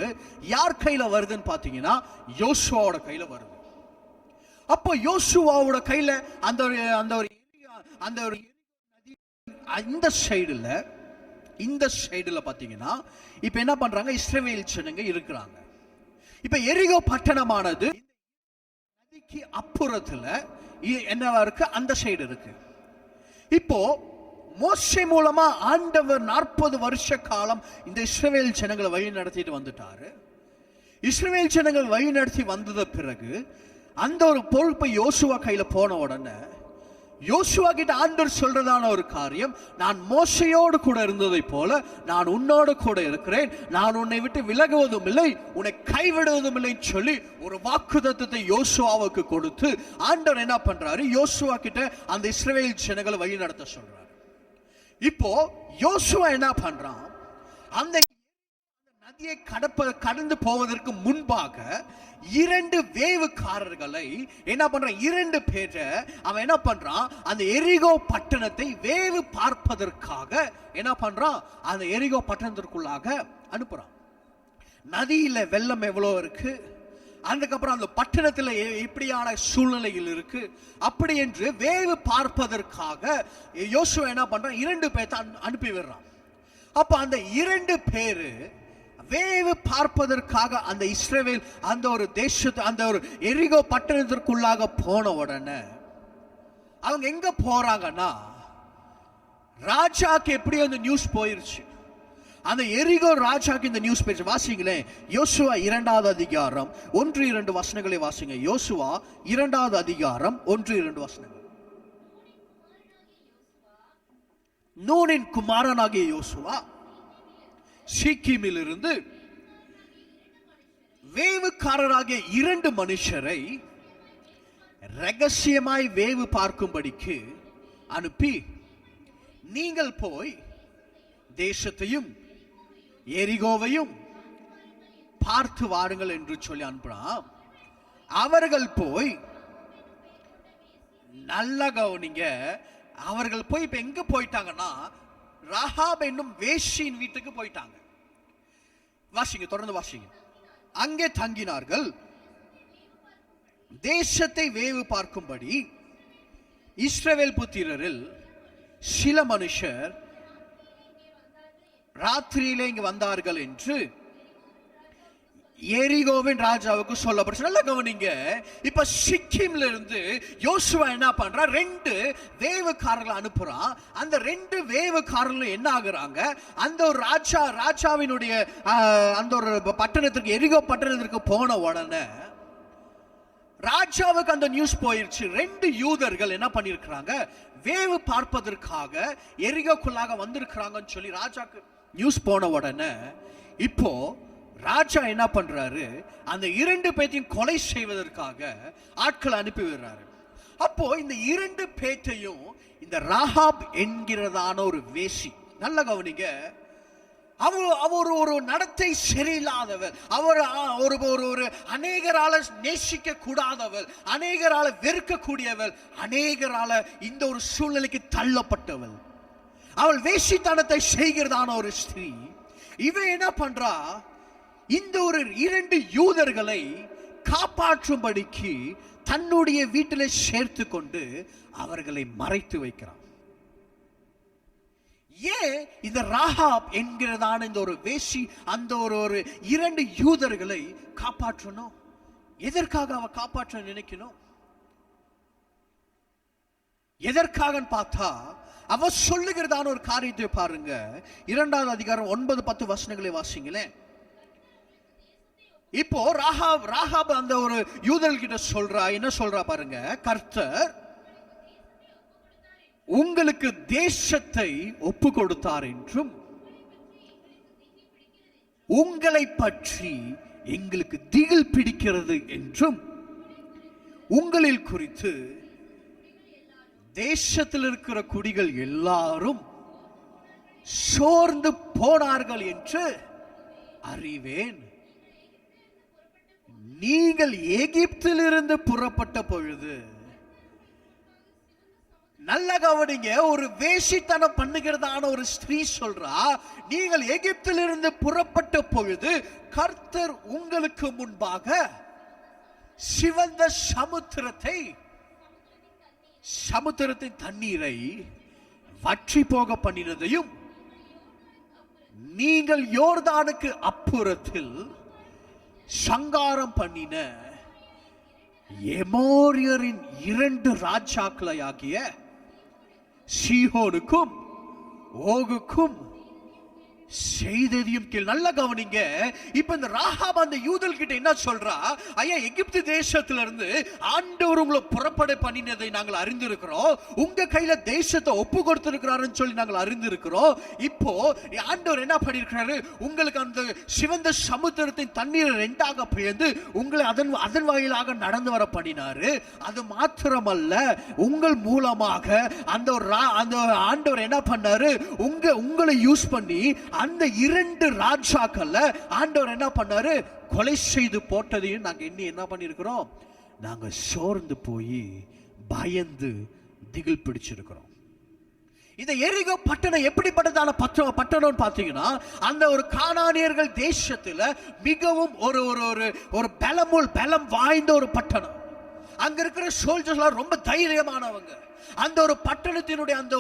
யார் கையில வருதுன்னு பாத்தீங்கன்னா, யோசுவாவோட கையில வருது. அப்போ யோசுவாவோட கையில இந்த சைடுல பாத்தீங்கன்னா இப்ப என்ன பண்றாங்க? இஸ்ரவேல் ஜனங்க இருக்கிறாங்க. இப்ப எரிகோ பட்டணமானது நதிக்கு அப்புறத்துல என்னவா இருக்கு? அந்த சைடு இருக்கு. இப்போ மோசே மூலமா ஆண்டவர் 40 வருஷ காலம் இந்த இஸ்ரவேல் ஜனங்களை வழி நடத்திட்டு வந்துட்டாரு. இஸ்ரவேல் ஜனங்கள் வழி நடத்தி வந்தது பிறகு அந்த ஒரு பொறுப்பை யோசுவா கையில போன உடனே யோசுவா கிட்ட ஆண்டவர் சொல்றதான ஒரு காரியம், நான் மோசையோடு கூட இருந்ததை போல நான் உன்னோடு கூட இருக்கிறேன், நான் உன்னை விட்டு விலகுவதும் இல்லை, உன்னை கைவிடுவதும் இல்லை சொல்லி ஒரு வாக்குத்தத்தத்தை யோசுவாவுக்கு கொடுத்து ஆண்டவர் என்ன பண்றாரு? யோசுவா கிட்ட அந்த இஸ்ரவேல் ஜனங்களை வழி நடத்த சொல்றாரு. இப்போ யோசுவா என்ன பண்றான்? அந்த நதியை கடந்து போவதற்கு முன்பாக 2 வேவுக்காரர்களை என்ன பண்றான்? 2 பேரை அவன் என்ன பண்றான்? அந்த எரிகோ பட்டணத்தை வேவு பார்ப்பதற்காக என்ன பண்றான்? அந்த எரிகோ பட்டணத்திற்குள்ளாக அனுப்புறான். நதியில வெள்ளம் எவ்வளவு இருக்கு, அதுக்கப்புறம் அந்த பட்டணத்துல இப்படியான சூழ்நிலைகள் இருக்கு, அப்படி என்று வேவு பார்ப்பதற்காக யோசுவா என்ன பண்றான்? 2 பேரை அனுப்பி விடுறான். அப்ப அந்த 2 பேரு வேவு பார்ப்பதற்காக அந்த இஸ்ரவேல் அந்த ஒரு தேசத்து அந்த ஒரு எரிகோ பட்டணத்திற்குள்ளாக போன உடனே அவங்க எங்க போறாங்கன்னா, ராஜாக்கு எப்படி அந்த நியூஸ் போயிருச்சு, அந்த எரிகோ ராஜாக்கு இந்த நியூஸ் போயிருச்சு. வாசிங்களேன், யோசுவா 2வது அதிகாரம் 1-2 வசனங்களை வாசிங்க. யோசுவா 2வது அதிகாரம் 1-2 வசனங்கள். நூனின் குமாரனாகிய யோசுவா சீக்கிமில் இருந்து வேவுக்காரராகிய 2 மனுஷரை ரகசியமாய் வேவு பார்க்கும்படிக்கு அனுப்பி, நீங்கள் போய் தேசத்தையும் எரிகோவையும் பார்த்து வாருங்கள் என்று சொல்லி அனுப்புறான். அவர்கள் போய், நல்ல கவனிங்க, அவர்கள் போய் இப்ப எங்க போயிட்டாங்கன்னா ராகாப் என்னும் வேசியின் வீட்டுக்கு போயிட்டாங்க. வாசிங்க, தொடர்ந்து வாசிங்க. அங்கே தங்கினார்கள். தேசத்தை வேவு பார்க்கும்படி இஸ்ரவேல் புத்திரரில் சில மனுஷர் ராத்திரியிலே இங்கு வந்தார்கள் என்று எரிகோவின் ராஜாவுக்கு சொல்லப்பட்டு. நல்ல கவனிங்க, இப்ப சிக்கிம்ல இருந்து யோசுவா என்ன பண்றா? 2 வேவுக்காரர்களை அனுப்புறான். அந்த 2 வேவுக்காரர்களும் என்ன ஆகுறாங்க? அந்த ஒரு ராஜாவினுடைய அந்த ஒரு பட்டணத்திற்கு, எரிகோ பட்டணத்திற்கு போன உடனே ராஜாவுக்கு அந்த நியூஸ் போயிருச்சு. 2 யூதர்கள் என்ன பண்ணிருக்கிறாங்க? வேவு பார்ப்பதற்காக எரிகோக்குள்ளாக வந்திருக்கிறாங்கன்னு சொல்லி ராஜாக்கு நியூஸ் போன உடனே இப்போ ராஜா என்ன பண்றாரு? அந்த 2 பேரையும் கொலை செய்வதற்காக ஆட்களை அனுப்பி விடுறாரு. அப்போ இந்த 2 பேரையும் இந்த ராகாப் என்கிறதான ஒரு வேசி, நல்ல கவனிங்க, அவர் ஒரு நடத்தை சரியில்லாதவர், அவர் ஒரு அநேகரால நேசிக்க கூடாதவர், அநேகரால வெறுக்கக்கூடியவர், அநேகரால இந்த ஒரு சூழ்நிலைக்கு தள்ளப்பட்டவர். அவள் வேசித்தனத்தை செய்கிறதான ஒரு ஸ்திரீ. இவன் என்ன பண்றா, இந்த ஒரு 2 யூதர்களை காப்பாற்றும்படிக்கு தன்னுடைய வீட்டில் சேர்த்து கொண்டு அவர்களை மறைத்து வைக்கிறான். ஏன் இந்த ராகாப் என்கிறதான இந்த ஒரு வேசி அந்த ஒரு 2 யூதர்களை காப்பாற்றணும்? எதற்காக அவ காப்பாற்ற நினைக்கணும்? எதற்காக பார்த்தா அவ சொல்லுகிறதான ஒரு காரியத்தை பாருங்க. 2வது அதிகாரம் 9-10 வசனங்களை வாசிங்களேன். இப்போ ராகாப் அந்த ஒரு யூதர்கள் கிட்ட சொல்றா, என்ன சொல்றா பாருங்க. கர்த்தர் உங்களுக்கு தேசத்தை ஒப்பு கொடுத்தார் என்றும் உங்களை பற்றி எங்களுக்கு திகில் பிடிக்கிறது என்றும் உங்களில் குறித்து தேசத்தில் இருக்கிற குடிகள் எல்லாரும் சோர்ந்து போனார்கள் என்று அறிவேன். நீங்கள் எகிப்திலிருந்து புறப்பட்ட பொழுது, நல்ல கவனிங்க, ஒரு வேசித்தனம் பண்ணுகிறதான ஒரு ஸ்திரீ சொல்றா, நீங்கள் எகிப்திலிருந்து புறப்பட்ட பொழுது கர்த்தர் உங்களுக்கு முன்பாக சிவந்த சமுத்திரத்தின் தண்ணீரை வற்றி போக பண்ணினதையும் நீங்கள் யோர்தானுக்கு அப்புறத்தில் சங்காரம் பண்ணின எமோரியரின் 2 ராஜாக்களை ஆகிய சீஹோனுக்கும் ஓகுக்கும் செய்ததையும் கீழ். நல்ல கவனிங்க. இப்ப இந்த ராகாப் அந்த யூதல் கிட்ட என்ன சொல்றா, ஐயா எகிப்து தேசத்துல இருந்து ஆண்டவர் உங்களை புறப்பட பண்ணினதை நாங்கள் அறிந்திருக்கிறோம், உங்க கையில தேசத்தை ஒப்பு கொடுத்திருக்கிறாருன்னு சொல்லி நாங்கள் அறிந்திருக்கிறோம். இப்போ ஆண்டவர் என்ன பண்ணிருக்கிறாரு, உங்களுக்கு அந்த சிவந்த சமுத்திரத்தின் தண்ணீரை 2ஆக பிளந்து உங்களை அதன் வாயிலாக நடந்து வர பண்ணினாரு. அது மாத்திரமல்ல, உங்கள் மூலமாக அந்த ஆண்டவர் என்ன பண்ணாரு, உங்களை யூஸ் பண்ணி அந்த 2 ராஜாக்கள் ஆண்டவர் என்ன பண்ணாரு, கொலை செய்து போட்டதையும் நாங்க என்ன பண்ணிருக்கிறோம், நாங்க சோர்ந்து போய் பயந்து திகில் பிடிச்சிருக்கிறோம். இந்த எரிகோ பட்டணம் எப்படிப்பட்டதான பட்டணம் பாத்தீங்கன்னா, அந்த ஒரு கானானியர்கள் தேசத்துல மிகவும் ஒரு பலம் வாய்ந்த ஒரு பட்டணம். அங்க இருக்கிற சோல்ஜர்ஸ் ரொம்ப தைரியமானவங்க. அந்த ஒரு பட்டணத்தினுடைய அந்த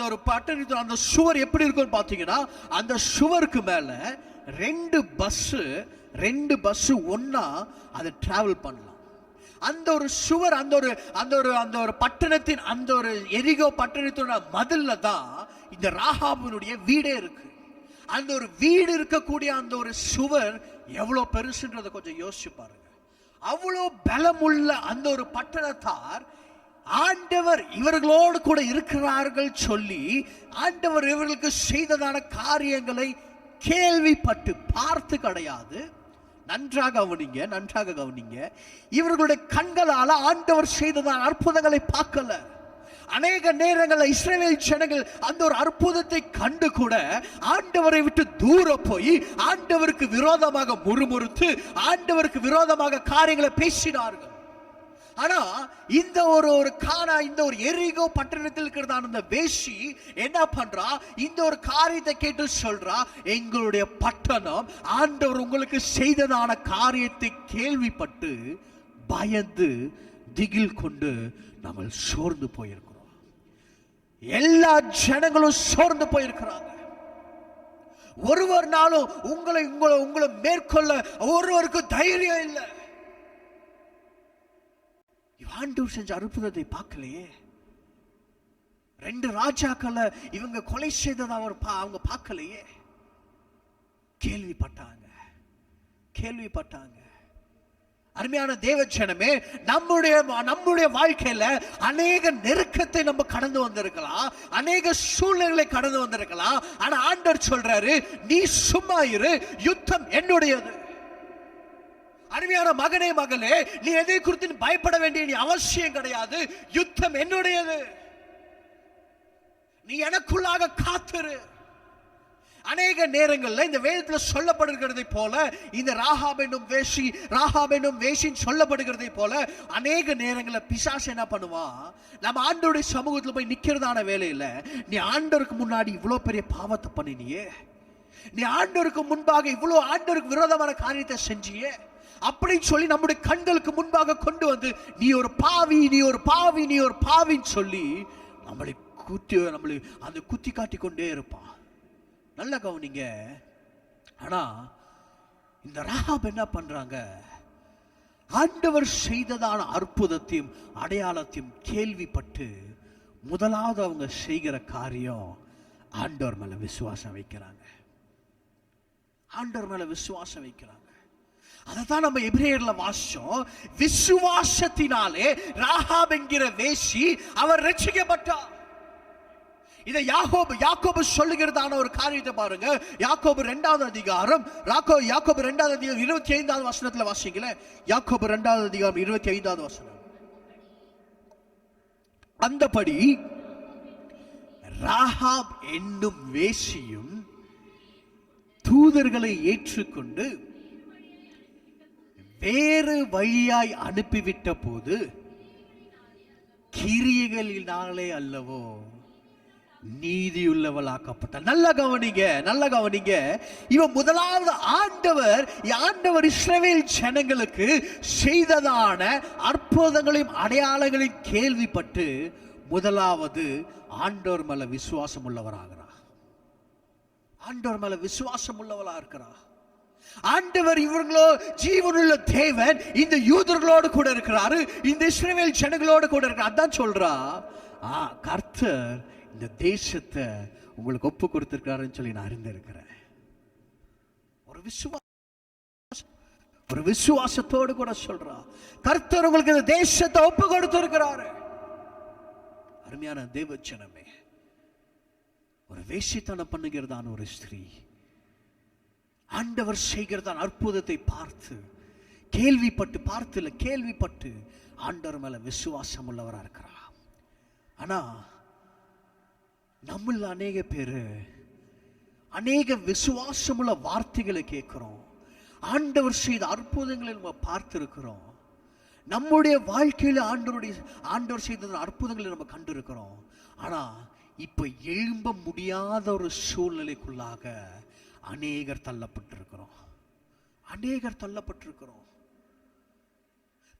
ஒரு பட்டணத்தின் அந்த சுவர் எப்படி இருக்குன்னு பாத்தீங்கன்னா, அந்த சுவருக்கு மேல 2 பஸ் ஒன்னா அதை டிராவல் பண்ணலாம். அந்த ஒரு சுவர் அந்த ஒரு பட்டணத்தின் அந்த ஒரு எரிகோ பட்டணத்தினோட மதில்ல தான் இந்த ராகாபினுடைய வீடே இருக்கு. அந்த ஒரு வீடு இருக்கக்கூடிய அந்த ஒரு சுவர் எவ்வளவு பெருசுன்றதை கொஞ்சம் யோசிச்சு பாருங்க. அவ்வளவு பலமுள்ள அந்த ஒரு பட்டணத்தார் ஆண்டவர் இவர்களோடு கூட இருக்கிறார்கள் சொல்லி ஆண்டவர் இவர்களுக்கு செய்ததான காரியங்களை கேள்விப்பட்டு பார்த்து கிடையாது. நன்றாக கவனிங்க. இவர்களுடைய கண்களால ஆண்டவர் செய்ததான அற்புதங்களை பார்க்கல. அநேக நேரங்களில் இஸ்ரவேல் ஜனங்கள் அந்த ஒரு அற்புதத்தை கண்டு கூட ஆண்டவரை விட்டு தூர போய் ஆண்டவருக்கு விரோதமாக முறுமுறுத்து ஆண்டவருக்கு விரோதமாக காரியங்களை பேசினார்கள். ஆனா இந்த ஒரு எரிகோ பட்டணத்தில் இருக்கிறதான அந்த வேசி என்ன பண்றா, இந்த ஒரு காரியத்தை கேட்டு சொல்றா, எங்களுடைய பட்டணம் ஆண்டவர் உங்களுக்கு செய்ததான காரியத்தை கேள்விப்பட்டு பயந்து திகில் கொண்டு நம்ம சோர்ந்து போயிருக்கிறோம். எல்லா ஜனங்களும் சோர்ந்து போயிருக்கிறாங்க. ஒருவர் நாளும் உங்களை மேற்கொள்ள ஒருவருக்கு தைரியம் இல்லை. ஆண்டவர் செஞ்ச அற்புதத்தை பார்க்கலையே. 2 ராஜாக்களை இவங்க கொலை செய்ததை அவங்க பார்க்கலையே. கேள்விப்பட்டாங்க. அருமையான தேவஜனமே, நம்முடைய வாழ்க்கையில அநேக நெருக்கத்தை நம்ம கடந்து வந்திருக்கலாம், அநேக சூழ்நிலைகளை கடந்து வந்திருக்கலாம். ஆனா ஆண்டவர் சொல்றாரு, நீ சும்மா இரு, யுத்தம் என்னுடையது. அருமையான மகனே மகளே, நீ எதை குறித்து பயப்பட வேண்டிய நீ அவசியம் கிடையாது. யுத்தம் என்னுடையது. நீ எனக்குள்ளாக காத்திரு. அநேக நேரங்கள்ல இந்த வேதத்துல சொல்லப்படுகிறதை போல இந்த ராகாப் என்னும் வேஷின் சொல்லப்படுகிறதை போல அநேக நேரங்கள்ல பிசாசு என்ன பண்ணுவான், நம்ம ஆண்டவருடைய சமூகத்துல போய் நிக்கிறதான வேலையில, நீ ஆண்டவருக்கு முன்னாடி இவ்வளவு பெரிய பாவத்தை பண்ணினியே, நீ ஆண்டவருக்கு முன்பாக இவ்வளவு ஆண்டவருக்கு விரோதமான காரியத்தை செஞ்சியே அப்படின்னு சொல்லி நம்முடைய கண்களுக்கு முன்பாக கொண்டு வந்து நீ ஒரு பாவி, நீ ஒரு பாவி, நீ ஒரு பாவின்னு சொல்லி நம்மளை அந்த குத்தி காட்டி கொண்டே இருப்பான். நல்ல கவனிங்க. ஆனா இந்த ராகாப் என்ன பண்றாங்க, ஆண்டவர் செய்ததான அற்புதத்தையும் அடையாளத்தையும் கேள்விப்பட்டு முதலாவது அவங்க செய்கிற காரியம் ஆண்டவர் மேல விசுவாசம் வைக்கிறாங்க. ஆண்டவர் மேல விசுவாசம் வைக்கிறாங்க. அதான் நம்ம எபிரேயர்ல வாசிச்சோம். விசுவாசத்தினாலே ராகாப் என்கிற வேசி அவர் ரட்சிக்கப்பட்டார். இதை யாக்கோபு சொல்லுகிறதான ஒரு காரியத்தை பாருங்க. யாக்கோபு 2வது அதிகாரம் 25வது வசனத்துல வாசிங்களே. யாக்கோபு 2வது அதிகாரம் 25வது வசனம். அந்தபடி ராகாப் என்னும் வேசியும் தூதர்களை ஏற்றுக்கொண்டு வேறு வழியாய் அனுப்பிவிட்ட போது கிரியைகளினாலே அல்லவோ நீதியுள்ளவளாக்கப்பட்டார். நல்ல கவனிங்க. இவன் முதலாவது ஆண்டவர் இஸ்ரவேல் ஜனங்களுக்கு செய்ததான அற்புதங்களையும் அடையாளங்களையும் கேள்விப்பட்டு முதலாவது ஆண்டவர் மேல விசுவாசம் உள்ளவராகிறார். ஆண்டவர் மேல விசுவாசம் உள்ளவளா இருக்கிறார். ஆண்டவர் இவர்களோ ஜீவனுள்ள தேவன் இந்த யூதர்களோடு கூட இருக்கிறாரு, இந்த இஸ்ரவேல் ஜனங்களோடு கூட இருக்கிறார். அதான் சொல்றா, கர்த்தர் இந்த தேசத்தை உங்களுக்கு ஒப்பு கொடுத்திருக்காருன்னு சொல்லி நான் அறிந்திருக்கிறேன். ஒரு விசுவாசத்தோடு கூட சொல்றா, கர்த்தர் உங்களுக்கு இந்த தேசத்தை ஒப்பு கொடுத்திருக்கிறாரு. அருமையான தேவஜனமே, ஒரு வேசித்தனம் பண்ணுகிறதான ஒரு ஸ்திரீ ஆண்டவர் செய்கிறதான அற்புதத்தை கேள்விப்பட்டு ஆண்டவர் மேல விசுவாசம் உள்ளவரா இருக்கிறா. ஆனா நம்மள அநேக பேரு அநேக விசுவாசமுள்ள வார்த்தைகளை கேட்கிறோம், ஆண்டவர் செய்த அற்புதங்களை நம்ம பார்த்திருக்கிறோம், நம்முடைய வாழ்க்கையில ஆண்டவர் செய்த அற்புதங்களை நம்ம கண்டிருக்கிறோம். ஆனா இப்ப எழும்ப முடியாத ஒரு சூழ்நிலைக்குள்ளாக அநேகர் தள்ளப்பட்டிருக்கிறோம்.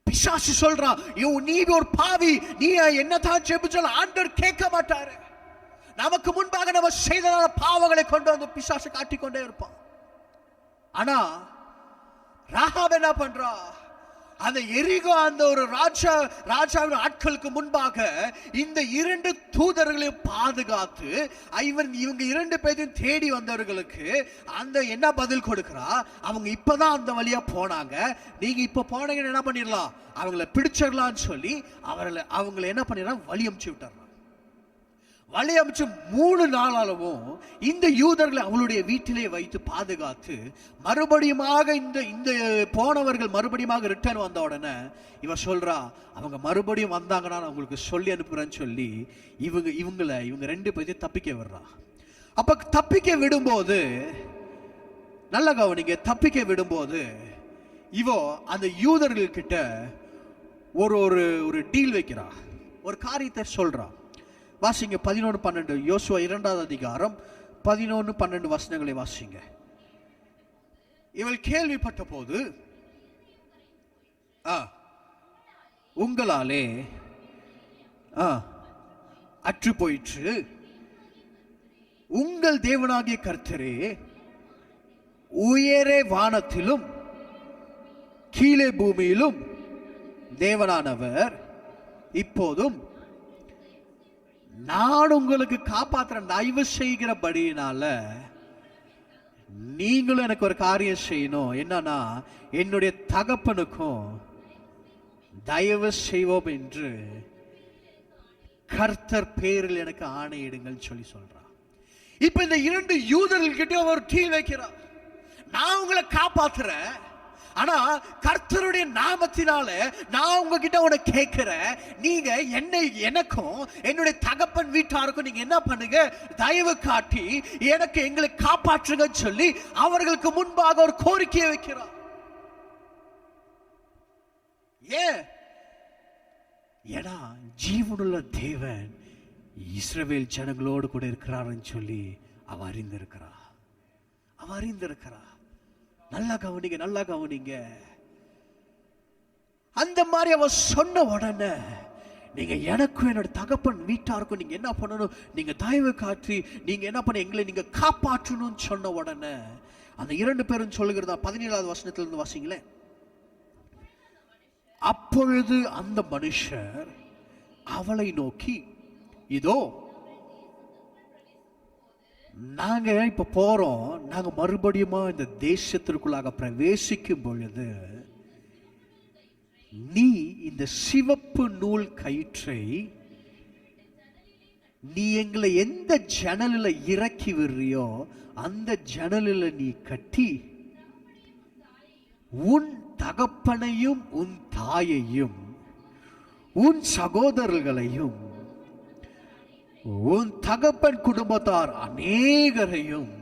பிசாசு சொல்றான், நீ ஒரு பாவி, நீ என்னதான் ஜெபிச்சாலும் ஆண்டவர் கேட்க மாட்டாரு. நமக்கு முன்பாக நம்ம செய்ததான பாவங்களை கொண்டு வந்து பிசாசு காட்டிக்கொண்டே இருப்பான். ஆனா ராகாப் என்ன பண்றா, அந்த எரிகோ அந்த ஒரு ராஜாவின் ஆட்களுக்கு முன்பாக இந்த 2 தூதர்களையும் பாதுகாத்து இவங்க 2 பேரையும் தேடி வந்தவர்களுக்கு அந்த என்ன பதில் கொடுக்கிறா, அவங்க இப்பதான் அந்த வழியா போனாங்க, நீங்க இப்ப போனீங்கன்னு என்ன பண்ணிடலாம், அவங்கள பிடிச்சிடலாம்னு சொல்லி அவங்களை என்ன பண்ணிடலாம், வழி அமுச்சு விட்டுறலாம். வழி அமைச்சு 3 நாளாகவும் இந்த யூதர்களை அவளுடைய வீட்டிலே வைத்து பாதுகாத்து மறுபடியுமாக இந்த போனவர்கள் மறுபடியும் ரிட்டர்ன் வந்த உடனே இவ சொல்றா, அவங்க மறுபடியும் வந்தாங்கன்னா நான் உங்களுக்கு சொல்லி அனுப்புறேன்னு சொல்லி இவங்க 2 பேரையும் தப்பிக்க விடுறா. அப்ப தப்பிக்க விடும்போது நல்ல கவனிங்க, தப்பிக்க விடும்போது இவோ அந்த யூதர்கள் கிட்ட ஒரு டீல் வைக்கிறா, ஒரு காரியத்தை சொல்றா. வாசிங்க 11-12 யோசுவா 2வது அதிகாரம் 11-12 வசனங்களை வாசிங்க. இவள் கேள்விப்பட்ட போது, உங்களாலே அற்று போயிற்று, உங்கள் தேவனாகிய கர்த்தரே உயரே வானத்திலும் கீழே பூமியிலும் தேவனானவர், இப்போதும் நான் உங்களுக்கு காப்பாற்ற தயவு செய்கிறபடியினால நீங்களும் எனக்கு ஒரு காரியம் செய்யணும். என்னன்னா, என்னுடைய தகப்பனுக்கும் தயவு செய்வோம் என்று கர்த்தர் பேரில் எனக்கு ஆணையிடுங்கள் சொல்லி சொல்றான். இப்ப இந்த 2 யூதர்கள் கிட்ட ஒரு டீல் வைக்கிறார், நான் உங்களை காப்பாத்துறேன், ஆனா கர்த்தருடைய நாமத்தினால நான் உங்ககிட்ட உன்னை கேட்கிறேன், நீங்க எனக்கும் என்னுடைய தகப்பன் வீட்டாருக்கும் நீங்க என்ன பண்ணுங்க, தயவு காட்டி எங்களை காப்பாற்றுங்க சொல்லி அவர்களுக்கு முன்பாக ஒரு கோரிக்கையை வைக்கிறார். ஏன்னா ஜீவனுள்ள தேவன் இஸ்ரவேல் ஜனங்களோடு கூட இருக்கிறாருன்னு சொல்லி அவ அறிந்திருக்கிறா. நல்லா கவனிங்க. அந்த மாதிரி அவ சொன்ன உடனே, நீங்க எனக்கும் என்னோட தகப்பன் வீட்டாருக்கும் நீங்க என்ன பண்ணணும், நீங்க தயவு காட்டி நீங்க என்ன பண்ண எங்களை நீங்க காப்பாற்றணும்னு சொன்ன உடனே அந்த 2 பேரும் சொல்லுகிறதா 17வது வசனத்திலிருந்து வாசிங்களேன். அப்பொழுது அந்த மனுஷர் அவளை நோக்கி, இதோ நாங்க இப்ப போறோம், நாங்க மறுபடியும் இந்த தேசத்திற்குள்ளாக பிரவேசிக்கும் பொழுது நீ இந்த சிவப்பு நூல் கயிற்றை நீ எங்களை எந்த ஜன்னலில் இறக்கி விடுறியோ அந்த ஜன்னலில் நீ கட்டி உன் தகப்பனையும் உன் தாயையும் உன் சகோதரர்களையும் உன் தகப்பன் குடும்பத்தார் அநேகரையும்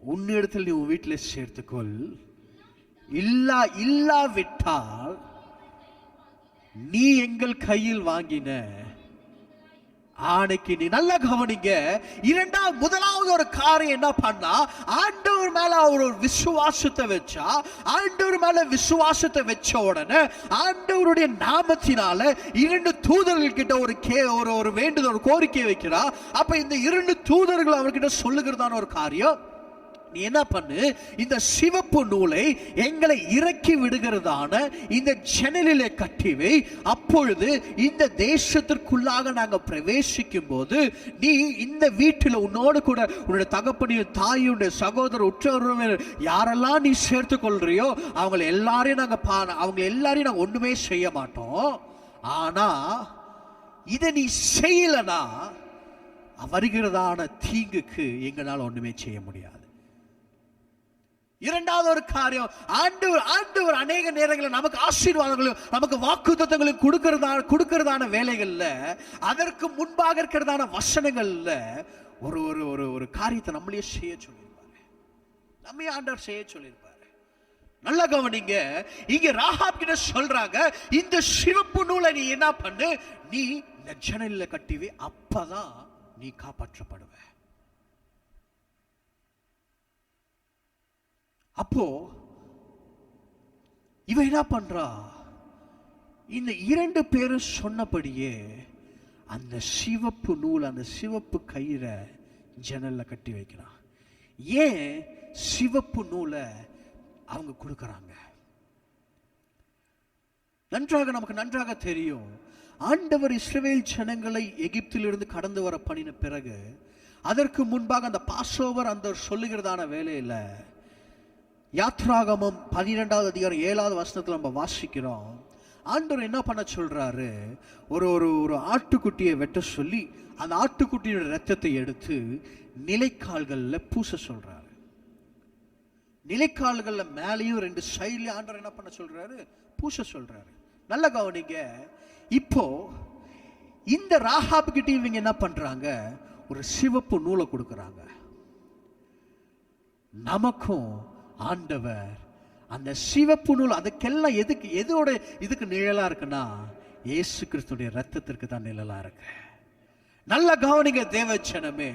உன்னிடத்தில் நீ உன் வீட்டில் சேர்த்துக்கொள். இல்லாவிட்டால் நீ எங்கள் கையில் வாங்கின ஆணைக்கு நீ. நல்லா கவனிங்க. முதலாவது ஒரு காரியம் என்ன பண்ணா, ஆண்டவர் மேல அவர் ஒரு விசுவாசத்தை வச்சா. ஆண்டவர் மேல விசுவாசத்தை வச்ச உடனே ஆண்டவருடைய நாமத்தினால 2 தூதர்கள் கிட்ட ஒரு வேண்டுதல், ஒரு கோரிக்கை வைக்கிறா. அப்ப இந்த 2 தூதர்கள் அவர்கிட்ட சொல்லுகிறதான ஒரு காரியம், நீ என்ன பண்ணு, இந்த சிவப்பு நூலை எங்களை இறக்கி விடுகிறதான இந்த ஜன்னலிலே கட்டிவை. அப்பொழுது இந்த தேசத்திற்குள்ளாக நாங்க பிரவேசிக்கும் போது நீ இந்த வீட்டில் உன்னோடு கூட உன்னுடைய தகப்பனையும் தாயுடைய சகோதரர் உற்றவர் யாரெல்லாம் நீ சேர்த்து கொள்றியோ அவங்க எல்லாரையும் நாங்க ஒண்ணுமே செய்ய மாட்டோம். ஆனா இதை நீ செய்யலனா வருகிறதான தீங்குக்கு எங்களால் ஒண்ணுமே செய்ய முடியாது. 2வது ஒரு காரியம், ஆண்டவர் அநேக நேரங்களில் நமக்கு ஆசீர்வாதங்களும் நமக்கு வாக்குத்தத்தங்களும் கொடுக்கிறதான வேலைகள்ல, அதற்கு முன்பாக இருக்கிறதான வசனங்கள்ல ஒரு ஒரு ஒரு காரியத்தை நம்மளே செய்ய சொல்லியிருப்பாரு. நம்ம ஆண்டவர் செய்ய சொல்லியிருப்பாரு. நல்ல கவனிங்க. இங்க ராகாப் கிட்ட சொல்றாங்க, இந்த சிவப்பு நூலை நீ என்ன பண்ணு, நீ இந்த ஜன்னல்ல கட்டிவே, அப்பதான் நீ காப்பாற்றப்படுவ. அப்போ இவ என்ன பண்றா, இந்த 2 பேரும் சொன்னபடியே அந்த சிவப்பு நூல், அந்த சிவப்பு கயிறை ஜன்னல்ல கட்டி வைக்கிறான். ஏன் சிவப்பு நூலை அவங்க கொடுக்கறாங்க? நமக்கு நன்றாக தெரியும். ஆண்டவர் இஸ்ரவேல் ஜனங்களை எகிப்திலிருந்து கடந்து வர பண்ணின பிறகு, அதற்கு முன்பாக அந்த பாஸ்ஓவர் அந்த சொல்லுகிறதான வேலையில யாத்ராகமம் 12வது அதிகாரம் 7வது வசனத்துல நம்ம வாசிக்கிறோம். ஆண்டவர் என்ன பண்ண சொல்றாரு, ஒரு ஒரு ஆட்டுக்குட்டியை வெட்ட சொல்லி அந்த ஆட்டுக்குட்டியோட ரத்தத்தை எடுத்து நிலைக்கால்கள்ல பூச சொல்றாரு. நிலைக்கால்கள்ல மேலேயும் 2 சைட்லயும் ஆண்டவர் என்ன பண்ண சொல்றாரு, பூச சொல்றாரு. நல்ல கவனிங்க. இப்போ இந்த ராகாப் கிட்ட இவங்க என்ன பண்றாங்க, ஒரு சிவப்பு நூலை கொடுக்கறாங்க. நமக்கும் ஆண்டவர் அந்த சிவப்பு நூல், அதுக்கெல்லாம் இதுக்கு நிழலா இருக்குன்னா இயேசு கிறிஸ்துடைய ரத்தத்திற்கு தான் நிழலா இருக்கு. நல்ல கவனிங்க தேவச்சனமே.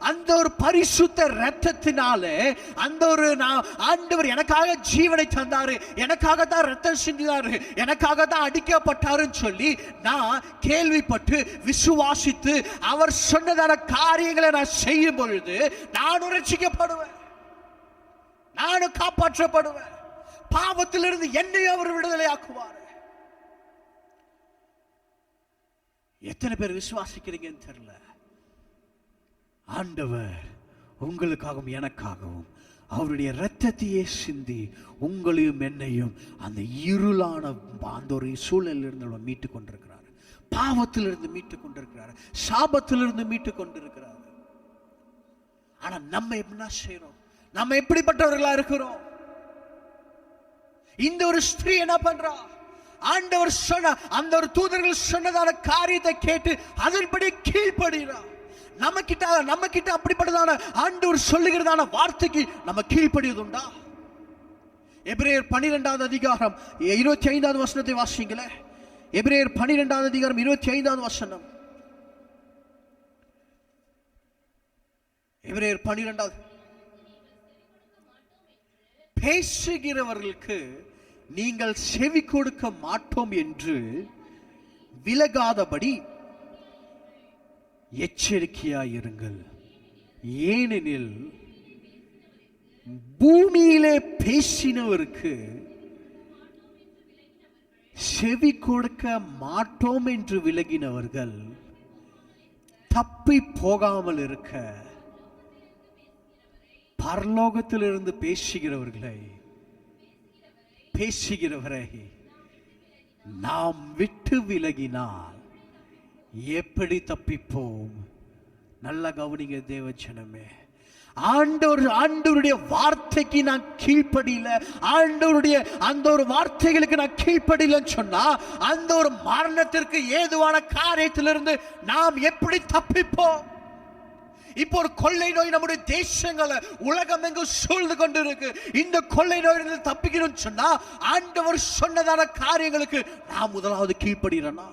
அந்த ஒரு பரிசுத்த ரத்தத்தினாலே, அந்த ஒரு ஆண்டவர் எனக்காக ஜீவனை தந்தாரு, எனக்காக தான் ரத்தம் சிந்தினாரு, எனக்காக தான் அடிக்கப்பட்டாருன்னு சொல்லி நான் கேள்விப்பட்டு விசுவாசித்து அவர் சொன்னதான காரியங்களை நான் செய்யும் பொழுது நானும் ரட்சிக்கப்படுவேன், நானும் காப்பாற்றப்படுவேன். பாவத்திலிருந்து என்னை அவர் விடுதலை ஆக்குவார். எத்தனை பேர் விசுவாசிக்கிறீங்கன்னு தெரியல. ஆண்டவர் உங்களுக்காகவும் எனக்காகவும் அவருடைய இரத்தத்தையே சிந்தி உங்களையும் என்னையும் அந்த இருளான அந்த ஒரு சூழலிலிருந்து மீட்டு கொண்டிருக்கிறார். பாவத்திலிருந்து மீட்டு கொண்டிருக்கிறார், சாபத்திலிருந்து மீட்டு கொண்டிருக்கிறார். ஆனா நம்ம என்ன செய்யறோம்? நம்ம எப்படிப்பட்டவர்களா இருக்கிறோம்? இந்த ஒரு ஸ்திரீ என்ன பண்றா? ஆண்டவர் சொன்ன அந்த ஒரு தூதர்கள் சொன்னதான காரியத்தை கேட்டு அதன்படி கீழ்ப்படுகிறா. நம்ம கிட்ட அப்படிப்பட்டதான ஆண்டவர் சொல்லுகிறதான வார்த்தைக்கு நம்ம கீழ்ப்படியதுண்டா? எபிரேயர் 12வது அதிகாரம் 25வது வசனத்தை வாசிங்களே. எபிரேயர் 12வது அதிகாரம் 25வது வசனம். எபிரேயர் 12வது. பேசுகிறவர்களுக்கு நீங்கள் செவி கொடுக்க மாட்டோம் என்று விலகாதபடி எச்சரிக்கையாயிருங்கள். ஏனெனில் பூமியிலே பேசினவருக்கு செவி கொடுக்க மாட்டோம் என்று விலகினவர்கள் தப்பி போகாமல் இருக்க பரலோகத்திலிருந்து பேசுகிறவரை நாம் விட்டு விலகினால் எப்படி தப்பிப்போம்? நல்ல கவனிங்க தேவஜனமே. ஆண்டவருடைய வார்த்தைக்கு நான் கீழ்ப்படியில, ஆண்டவருடைய அந்த ஒரு வார்த்தைகளுக்கு நான் கீழ்ப்படியிலன்னு சொன்னா அந்த ஒரு மரணத்திற்கு ஏதுவான காரியத்திலிருந்து நாம் எப்படி தப்பிப்போம்? இப்போ ஒரு கொள்ளை நோய் நம்முடைய தேசங்களை உலகம் எங்கும் சூழ்ந்து கொண்டு இருக்கு. இந்த கொள்ளை நோயிலிருந்து தப்பிக்கணும்னு சொன்னா ஆண்டவர் சொன்னதான காரியங்களுக்கு நான் முதலாவது கீழ்ப்படுகிறேனா?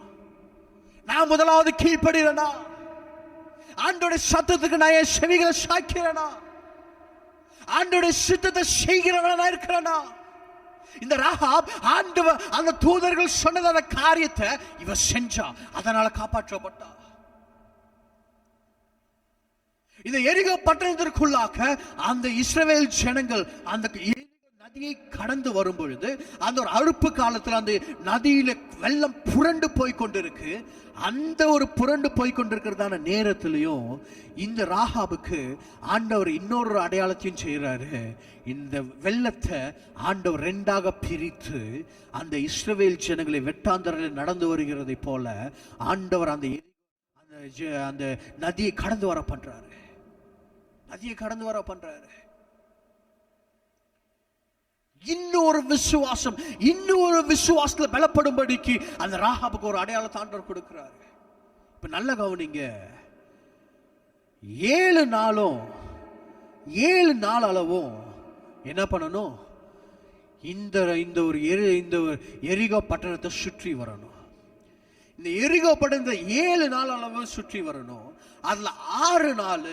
ஆண்டவருடைய சத்தத்துக்கு நான் என் செவிகளை சாய்க்கிறேனா? ஆண்டவருடைய சித்தத்தை செய்கிறவனா இருக்கிறேனா? இந்த ராகாப் ஆண்டவர் அந்த தூதர்கள் சொன்னதான காரியத்தை இவ செஞ்சா, அதனால காப்பாற்றப்பட்டா. இந்த எரிகோ பட்டணத்திற்குள்ளாக அந்த இஸ்ரவேல் ஜனங்கள் அந்த நதியை கடந்து வரும் பொழுது அந்த ஒரு அறுப்பு காலத்தில் அந்த நதியில வெள்ளம் புரண்டு போய் கொண்டிருக்கு. அந்த ஒரு புரண்டு போய் கொண்டிருக்கிறதான நேரத்திலையும் இந்த ராகாபுக்கு ஆண்டவர் இன்னொரு அடையாளத்தையும் செய்யறாரு. இந்த வெள்ளத்தை ஆண்டவர் 2ஆக பிரித்து அந்த இஸ்ரவேல் ஜனங்களை வெட்டாந்தரையில் நடந்து வருகிறதை போல ஆண்டவர் அந்த நதியை கடந்து வர பண்றாரு. இன்னொரு விசுவாசத்துல பலப்படும்படிக்கு அந்த ராகாபுக்கு ஒரு அடையாளத்தை ஆண்டவர் கொடுக்கிறாரு. இப்ப நல்ல கவனிங்க. 7 நாள் அளவும் என்ன பண்ணணும்? இந்த எரிகோ பட்டணத்தை சுற்றி வரணும். இந்த எரிகோ பட்டணத்தை 7 நாள் அளவு சுற்றி வரணும். அதுல 6 நாள்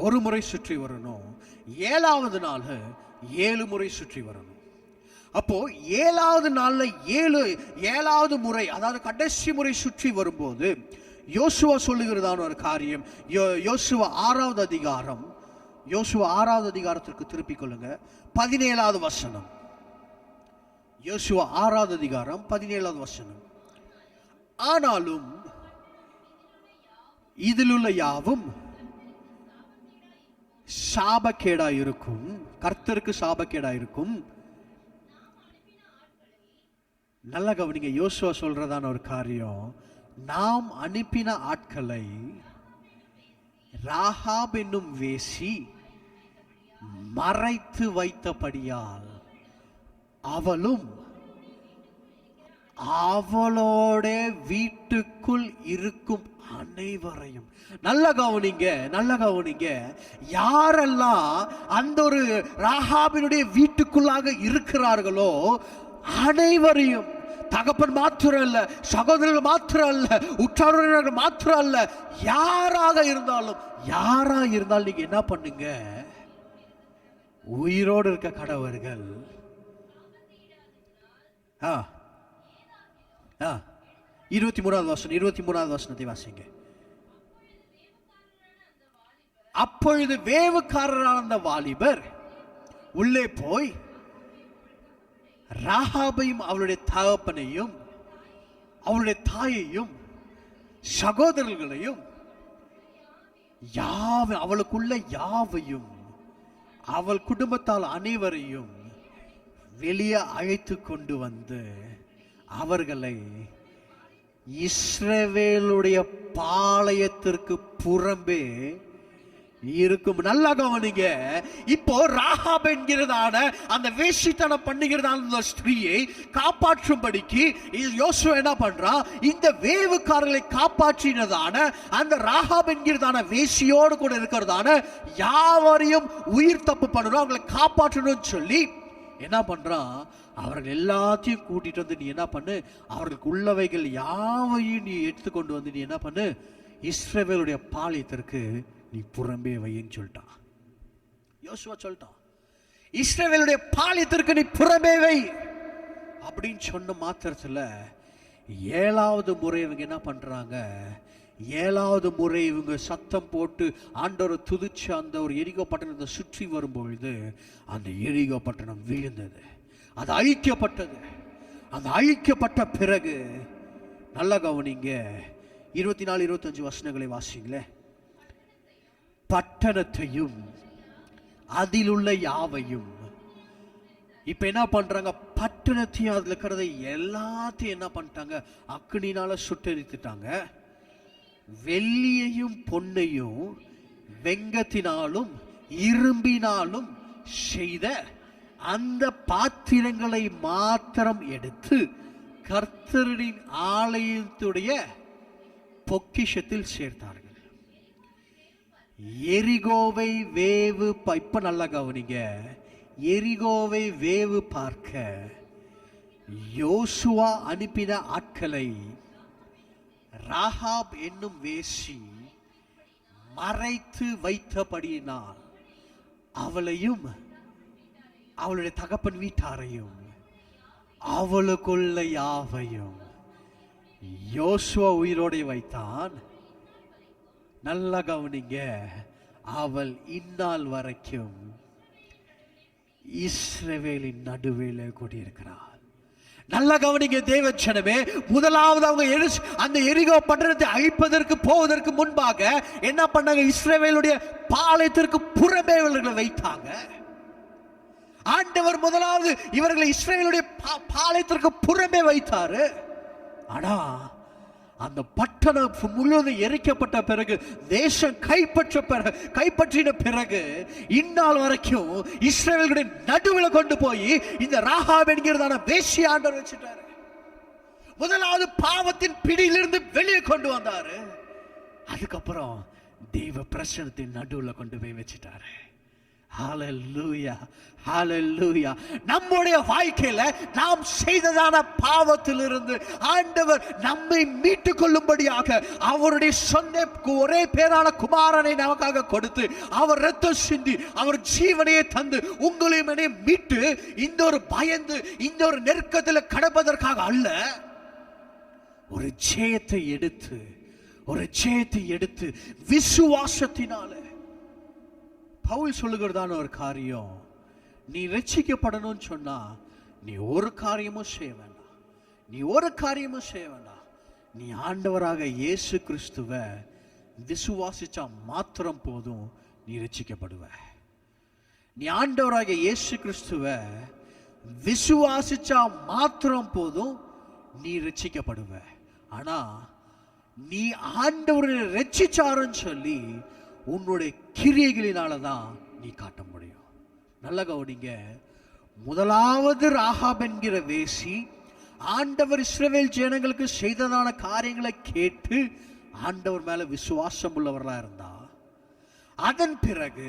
ஒரு முறை சுற்றி வரணும். 7வது நாள் 7 முறை சுற்றி வரணும். அப்போ 7வது நாள்ல 7வது முறை, அதாவது கடைசி முறை சுற்றி வரும்போது யோசுவா சொல்லுகிறதான ஒரு காரியம். யோசுவா 6வது அதிகாரத்திற்கு திருப்பிக் கொள்ளுங்க. 17வது வசனம். யோசுவா 6வது அதிகாரம் 17வது வசனம். ஆனாலும் இதிலுள்ள யாவும் சாபக்கேடா இருக்கும், கர்த்தருக்கு சாபக்கேடா இருக்கும். நல்ல கவனிங்க. யோசுவா சொல்றதான ஒரு காரியம், நாம் அனுப்பின ஆட்களை ராகாப் என்னும் வேசி மறைத்து வைத்தபடியால் அவளும் அவளோட வீட்டுக்குள் இருக்கும் அனைவரையும். நல்ல கவனிங்க. யாரெல்லாம் அந்த ஒரு ராகாபினுடைய வீட்டுக்குள்ளாக இருக்கிறார்களோ அனைவரையும், தகப்பன் மாத்திரம் அல்ல, சகோதரர்கள் மாத்திரம் அல்ல, உற்றார்கள் மாத்திரம் அல்ல, யாராக இருந்தாலும் நீங்க என்ன பண்ணுங்க? உயிரோடு இருக்க கடவர்கள் 23வது வசனத்தை வாசிங்க. அப்பொழுது வேவுக்காரரான அந்த வாலிபர் உள்ளே போய் ராகாபையும் அவளுடைய தகப்பனையும் அவளுடைய தாயையும் சகோதரர்களையும் அவளுக்குள்ள யாவையும் அவள் குடும்பத்தால் அனைவரையும் வெளியே அழைத்து கொண்டு வந்து அவர்களை இஸ்ரவேலுடைய பாளையத்திற்கு புறம்பே இருக்கும். நல்லா கவனிங்க. இப்போ ராகாப் என்கிறதான அந்த வேஷித்தனம் பண்ணுகிறதான அந்த ஸ்திரீயை காப்பாற்றும்படிக்கு யோசுவா என்ன பண்றான்? இந்த வேவுக்காரர்களை காப்பாற்றினதான அந்த ராகாப் என்கிறதான வேஷியோடு கூட இருக்கிறதான யாவரையும் உயிர் தப்பு பண்ணணும், அவங்களை காப்பாற்றணும்னு சொல்லி என்ன பண்றான்? அவர்கள் எல்லாத்தையும் கூட்டிட்டு வந்து நீ என்ன பண்ணு, அவர்களுக்கு உள்ளவைகள் யாவையும் நீ எடுத்துக்கொண்டு வந்து நீ என்ன பண்ணு, இஸ்ரவேலுடைய பாளையத்திற்கு நீ புறம்பே வைன்னு சொல்லிட்டான். யோசுவா சொல்லிட்டான், இஸ்ரவேலுடைய பாளையத்திற்கு நீ புறம்பே வை அப்படின்னு சொன்ன மாத்திரத்துல 7வது முறை இவங்க என்ன பண்றாங்க? 7வது முறை இவங்க சத்தம் போட்டு ஆண்டவரை துதிச்சு அந்த ஒரு எரிகோ பட்டணத்தை சுற்றி வரும்பொழுது அந்த எரிகோ பட்டணம் விழுந்தது, அது அழிக்கப்பட்டது. அது அழிக்கப்பட்ட பிறகு நல்ல கவனிங்க, 24, 25 வசனங்களை வாசிங்களே. பட்டணத்தையும் அதில் உள்ள யாவையும், இப்ப என்ன பண்றாங்க? பட்டணத்தையும் அதுல இருக்கிறத எல்லாத்தையும் என்ன பண்ணிட்டாங்க? அக்னினால சுட்டெரித்துட்டாங்க. வெள்ளியையும் பொன்னையும் வெங்கத்தினாலும் இரும்பினாலும் செய்த அந்த பாத்திரங்களை மாத்திரம் எடுத்து கர்த்தரின் ஆலயத்துடைய பொக்கிஷத்தில் சேர்த்தார்கள். எரிகோவை வேவு, இப்ப நல்லா கவனிங்க, எரிகோவை வேவு பார்க்க யோசுவா அனுப்பின ஆட்களை ராகாப் என்னும் வேசி மறைத்து வைத்தபடியினால் அவளையும் அவளுடைய தகப்பன் வீட்டாரையும் அவளுக்குள்ள யாவையும் யோசுவா உயிரோடு வைத்தான். நல்லா கவனிங்க, அவள் இந்நாள் வரைக்கும் இஸ்ரவேலின் நடுவில் கூடியிருக்கிறாள். நல்லா கவனிங்க தேவச்சனமே. முதலாவது அவங்க அந்த எரிகோ பட்டணத்தை அழிப்பதற்கு போவதற்கு முன்பாக என்ன பண்ணாங்க? இஸ்ரவேலுடைய பாளையத்திற்கு புறம்பே இவர்களை வைத்தாங்க. ஆண்டவர் முதலாவது இவர்களை இஸ்ரவேலுடைய பாளையத்திற்கு புறம்பே வைத்தாரு. ஆனா அந்த பட்டணம் முழுவதும் எரிக்கப்பட்ட பிறகு, தேசம் கைப்பற்றின பிறகு இந்நாள் வரைக்கும் இஸ்ரவேலுடைய நடுவில் கொண்டு போய் இந்த ராகாப் என்கிறதான வேசி ஆண்டவர் வச்சுட்டாரு. முதலாவது பாவத்தின் பிடியிலிருந்து வெளியே கொண்டு வந்தாரு. அதுக்கப்புறம் தெய்வ பிரசன்னத்தின் நடுவில் கொண்டு போய் வச்சுட்டாரு. ஹல்லேலூயா, ஹல்லேலூயா. நம்முடைய வாழ்க்கையில நாம் செய்ததான பாவத்திலிருந்து ஆண்டவர் நம்மை மீட்டுக் கொள்ளும்படியாக அவருடைய சொந்த ஒரே பேரான குமாரனை நமக்காக கொடுத்து அவர் ரத்தம் சிந்தி அவர் ஜீவனையே தந்து உங்களையும் என்னையும் மீட்டு இந்த ஒரு பயந்து இந்த ஒரு நெருக்கத்தில் கடப்பதற்காக அல்ல, ஒரு ஜெயத்தை எடுத்து விசுவாசத்தினால. பவுல் சொல்லுகிறதான ஒரு காரியம், நீ ரட்சிக்கப்படணும்னு சொன்னா நீ ஒரு காரியமும் செய்ய வேண்டாம். நீ ஆண்டவராக இயேசு கிறிஸ்துவை விசுவாசிச்சா மாத்திரம் போதும், நீ ரட்சிக்கப்படுவ. நீ ஆண்டவராக இயேசு கிறிஸ்துவை விசுவாசிச்சா மாத்திரம் போதும், நீ ரட்சிக்கப்படுவ. ஆனா நீ ஆண்டவரை ரட்சிச்சாருன்னு சொல்லி உன்னுடைய கிரியைகளினாலதான் நீ காட்ட முடியும். நல்ல கவனிங்க, முதலாவது ராகாப் என்கிற வேசி ஆண்டவர் இஸ்ரவேல் ஜனங்களுக்கு செய்ததான காரியங்களை கேட்டு ஆண்டவர் மேல விசுவாசம் உள்ளவர்களா இருந்தா, அதன் பிறகு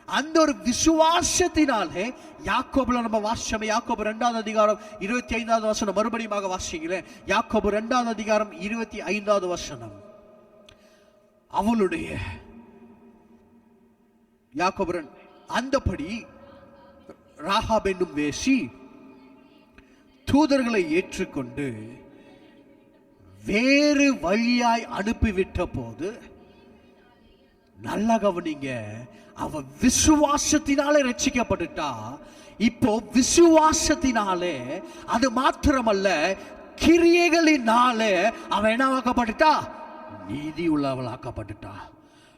அந்த ஒரு விசுவாசத்தினாலே யாக்கோபுல நம்ம வாசிச்சோம். யாக்கோபு 2வது அதிகாரம் 25வது வசனம் மறுபடியும் வாசிக்கிறேன். யாக்கோபு 2வது அதிகாரம் 25வது வசனம். அவளுடைய யாக்கோபு அந்தபடி ராகாப் என்னும் வேசி தூதர்களை ஏற்றுக்கொண்டு வேறு வழியாய் அனுப்பிவிட்ட போது, நல்லா கவனிங்க, அவ விசுவாசத்தினாலே ரட்சிக்கப்பட்டுட்டா. இப்போ விசுவாசத்தினாலே அது மாத்திரமல்ல, கிரியைகளினாலே அவன் என்னவாக்கப்பட்டுட்டா? நீதி உள்ளவள் ஆக்கப்பட்டுட்டா.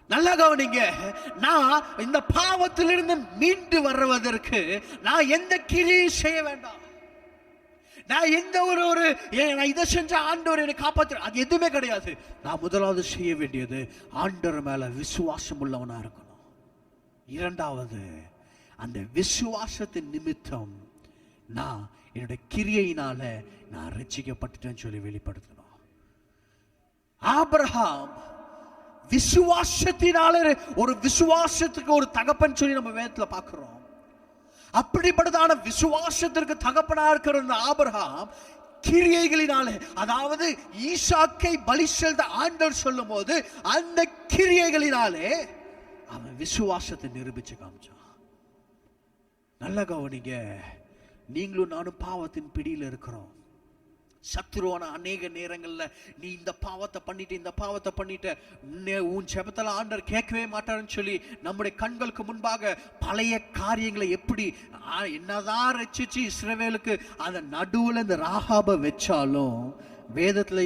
நல்லா கவனிங்க, நான் இந்த பாவத்திலிருந்து மீண்டு வருவதற்கு நான் எந்த கிரியை செய்ய வேண்டாம். நான் எந்த ஒரு நான் இதை செஞ்ச ஆண்டவர் என்னை காப்பாற்ற, அது எதுவுமே கிடையாது. நான் முதலாவது செய்ய வேண்டியது ஆண்டவர் மேல விசுவாசம் உள்ளவனா இருக்கணும். இரண்டாவது, அந்த விசுவாசத்தின் நிமித்தம் நான் என்னுடைய கிரியையினால நான் ரட்சிக்கப்பட்டுட்டேன்னு சொல்லி வெளிப்படுத்தணும். ஆபிரகாம் விசுவாசத்தினால ஒரு விசுவாசத்துக்கு ஒரு தகப்பன் சொல்லி நம்ம வேதத்துல பார்க்கிறோம். அப்படிப்பட்டதான விசுவாசத்திற்கு தகப்பனா இருக்கிற ஆபிரகாம் கிரியைகளினாலே, அதாவது ஈசாக்கை பலி செலுத்த ஆண்டவர் சொல்லும் போது அந்த கிரியைகளினாலே அவன் விசுவாசத்தை நிரூபிச்சு காமிச்சான். நல்ல கவனிங்க, நீங்களும் நானும் பாவத்தின் பிடியில் இருக்கிறோம். சத்துருவான அநேக நேரங்கள்ல நீ இந்த பாவத்தை பண்ணிட்ட உன் செபத்துல ஆண்டவர் கேட்கவே மாட்டாருன்னு சொல்லி நம்முடைய கண்களுக்கு முன்பாக பழைய காரியங்களை எப்படி என்னதான் ரட்சிச்சு இஸ்ரவேலுக்கு அந்த நடுவுல இந்த ராகாபை வச்சாலும், வேதத்துல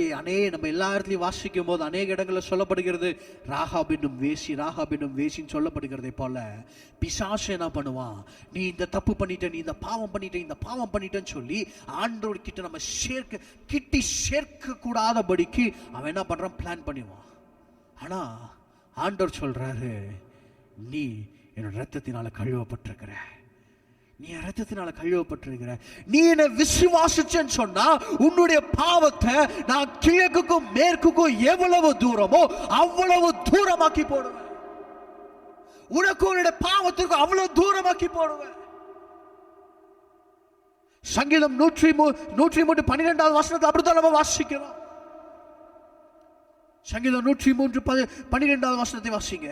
நம்ம எல்லா இடத்துலையும் வாசிக்கும் போது அநேக இடங்களில் சொல்லப்படுகிறது ராகாப் என்னும் வேசின்னு சொல்லப்படுகிறதை போல பிசாசு என்ன பண்ணுவான், நீ இந்த தப்பு பண்ணிட்ட, நீ இந்த பாவம் பண்ணிட்டேன்னு சொல்லி ஆண்டவர் கிட்ட நம்ம சேர்க்க கூடாதபடிக்கு அவன் என்ன பண்றான், பிளான் பண்ணுவான். ஆனா ஆண்டவர் சொல்றாரு, நீ என்னோட ரத்தத்தினால கழுவப்பட்டிருக்கிற, நீ ரத்தத்தினால கழுவப்பட்டிருக்கிற, நீ என்ன விசுவாசிச்சேன்னு சொன்னா உன்னுடைய பாவத்தை நான் கிழக்குக்கும் மேற்குக்கும் எவ்வளவு தூரமோ அவ்வளவு தூரமாக்கி போடுவேன். உனக்கு உன்னுடைய பாவத்திற்கு அவ்வளவு தூரமாக்கி போடுவேன். சங்கீதம் 103:12 வசனத்தை அப்படித்தான் நம்ம வாசிக்கிறோம். சங்கீதம் 103:12 வசனத்தை வாசிங்க.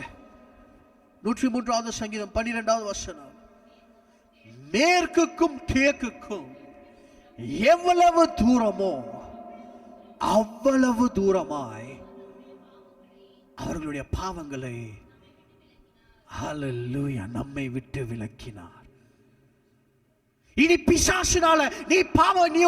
103வது சங்கீதம் 12வது வசனம். மேற்குக்கும் கிழக்குக்கும் எவ்வளவு தூரமோ அவ்வளவு தூரமாய் அவர்களுடைய பாவங்களை ஹல்லேலூயா நம்மை விட்டு விலக்கினார். இனி பிசாசுனால நீ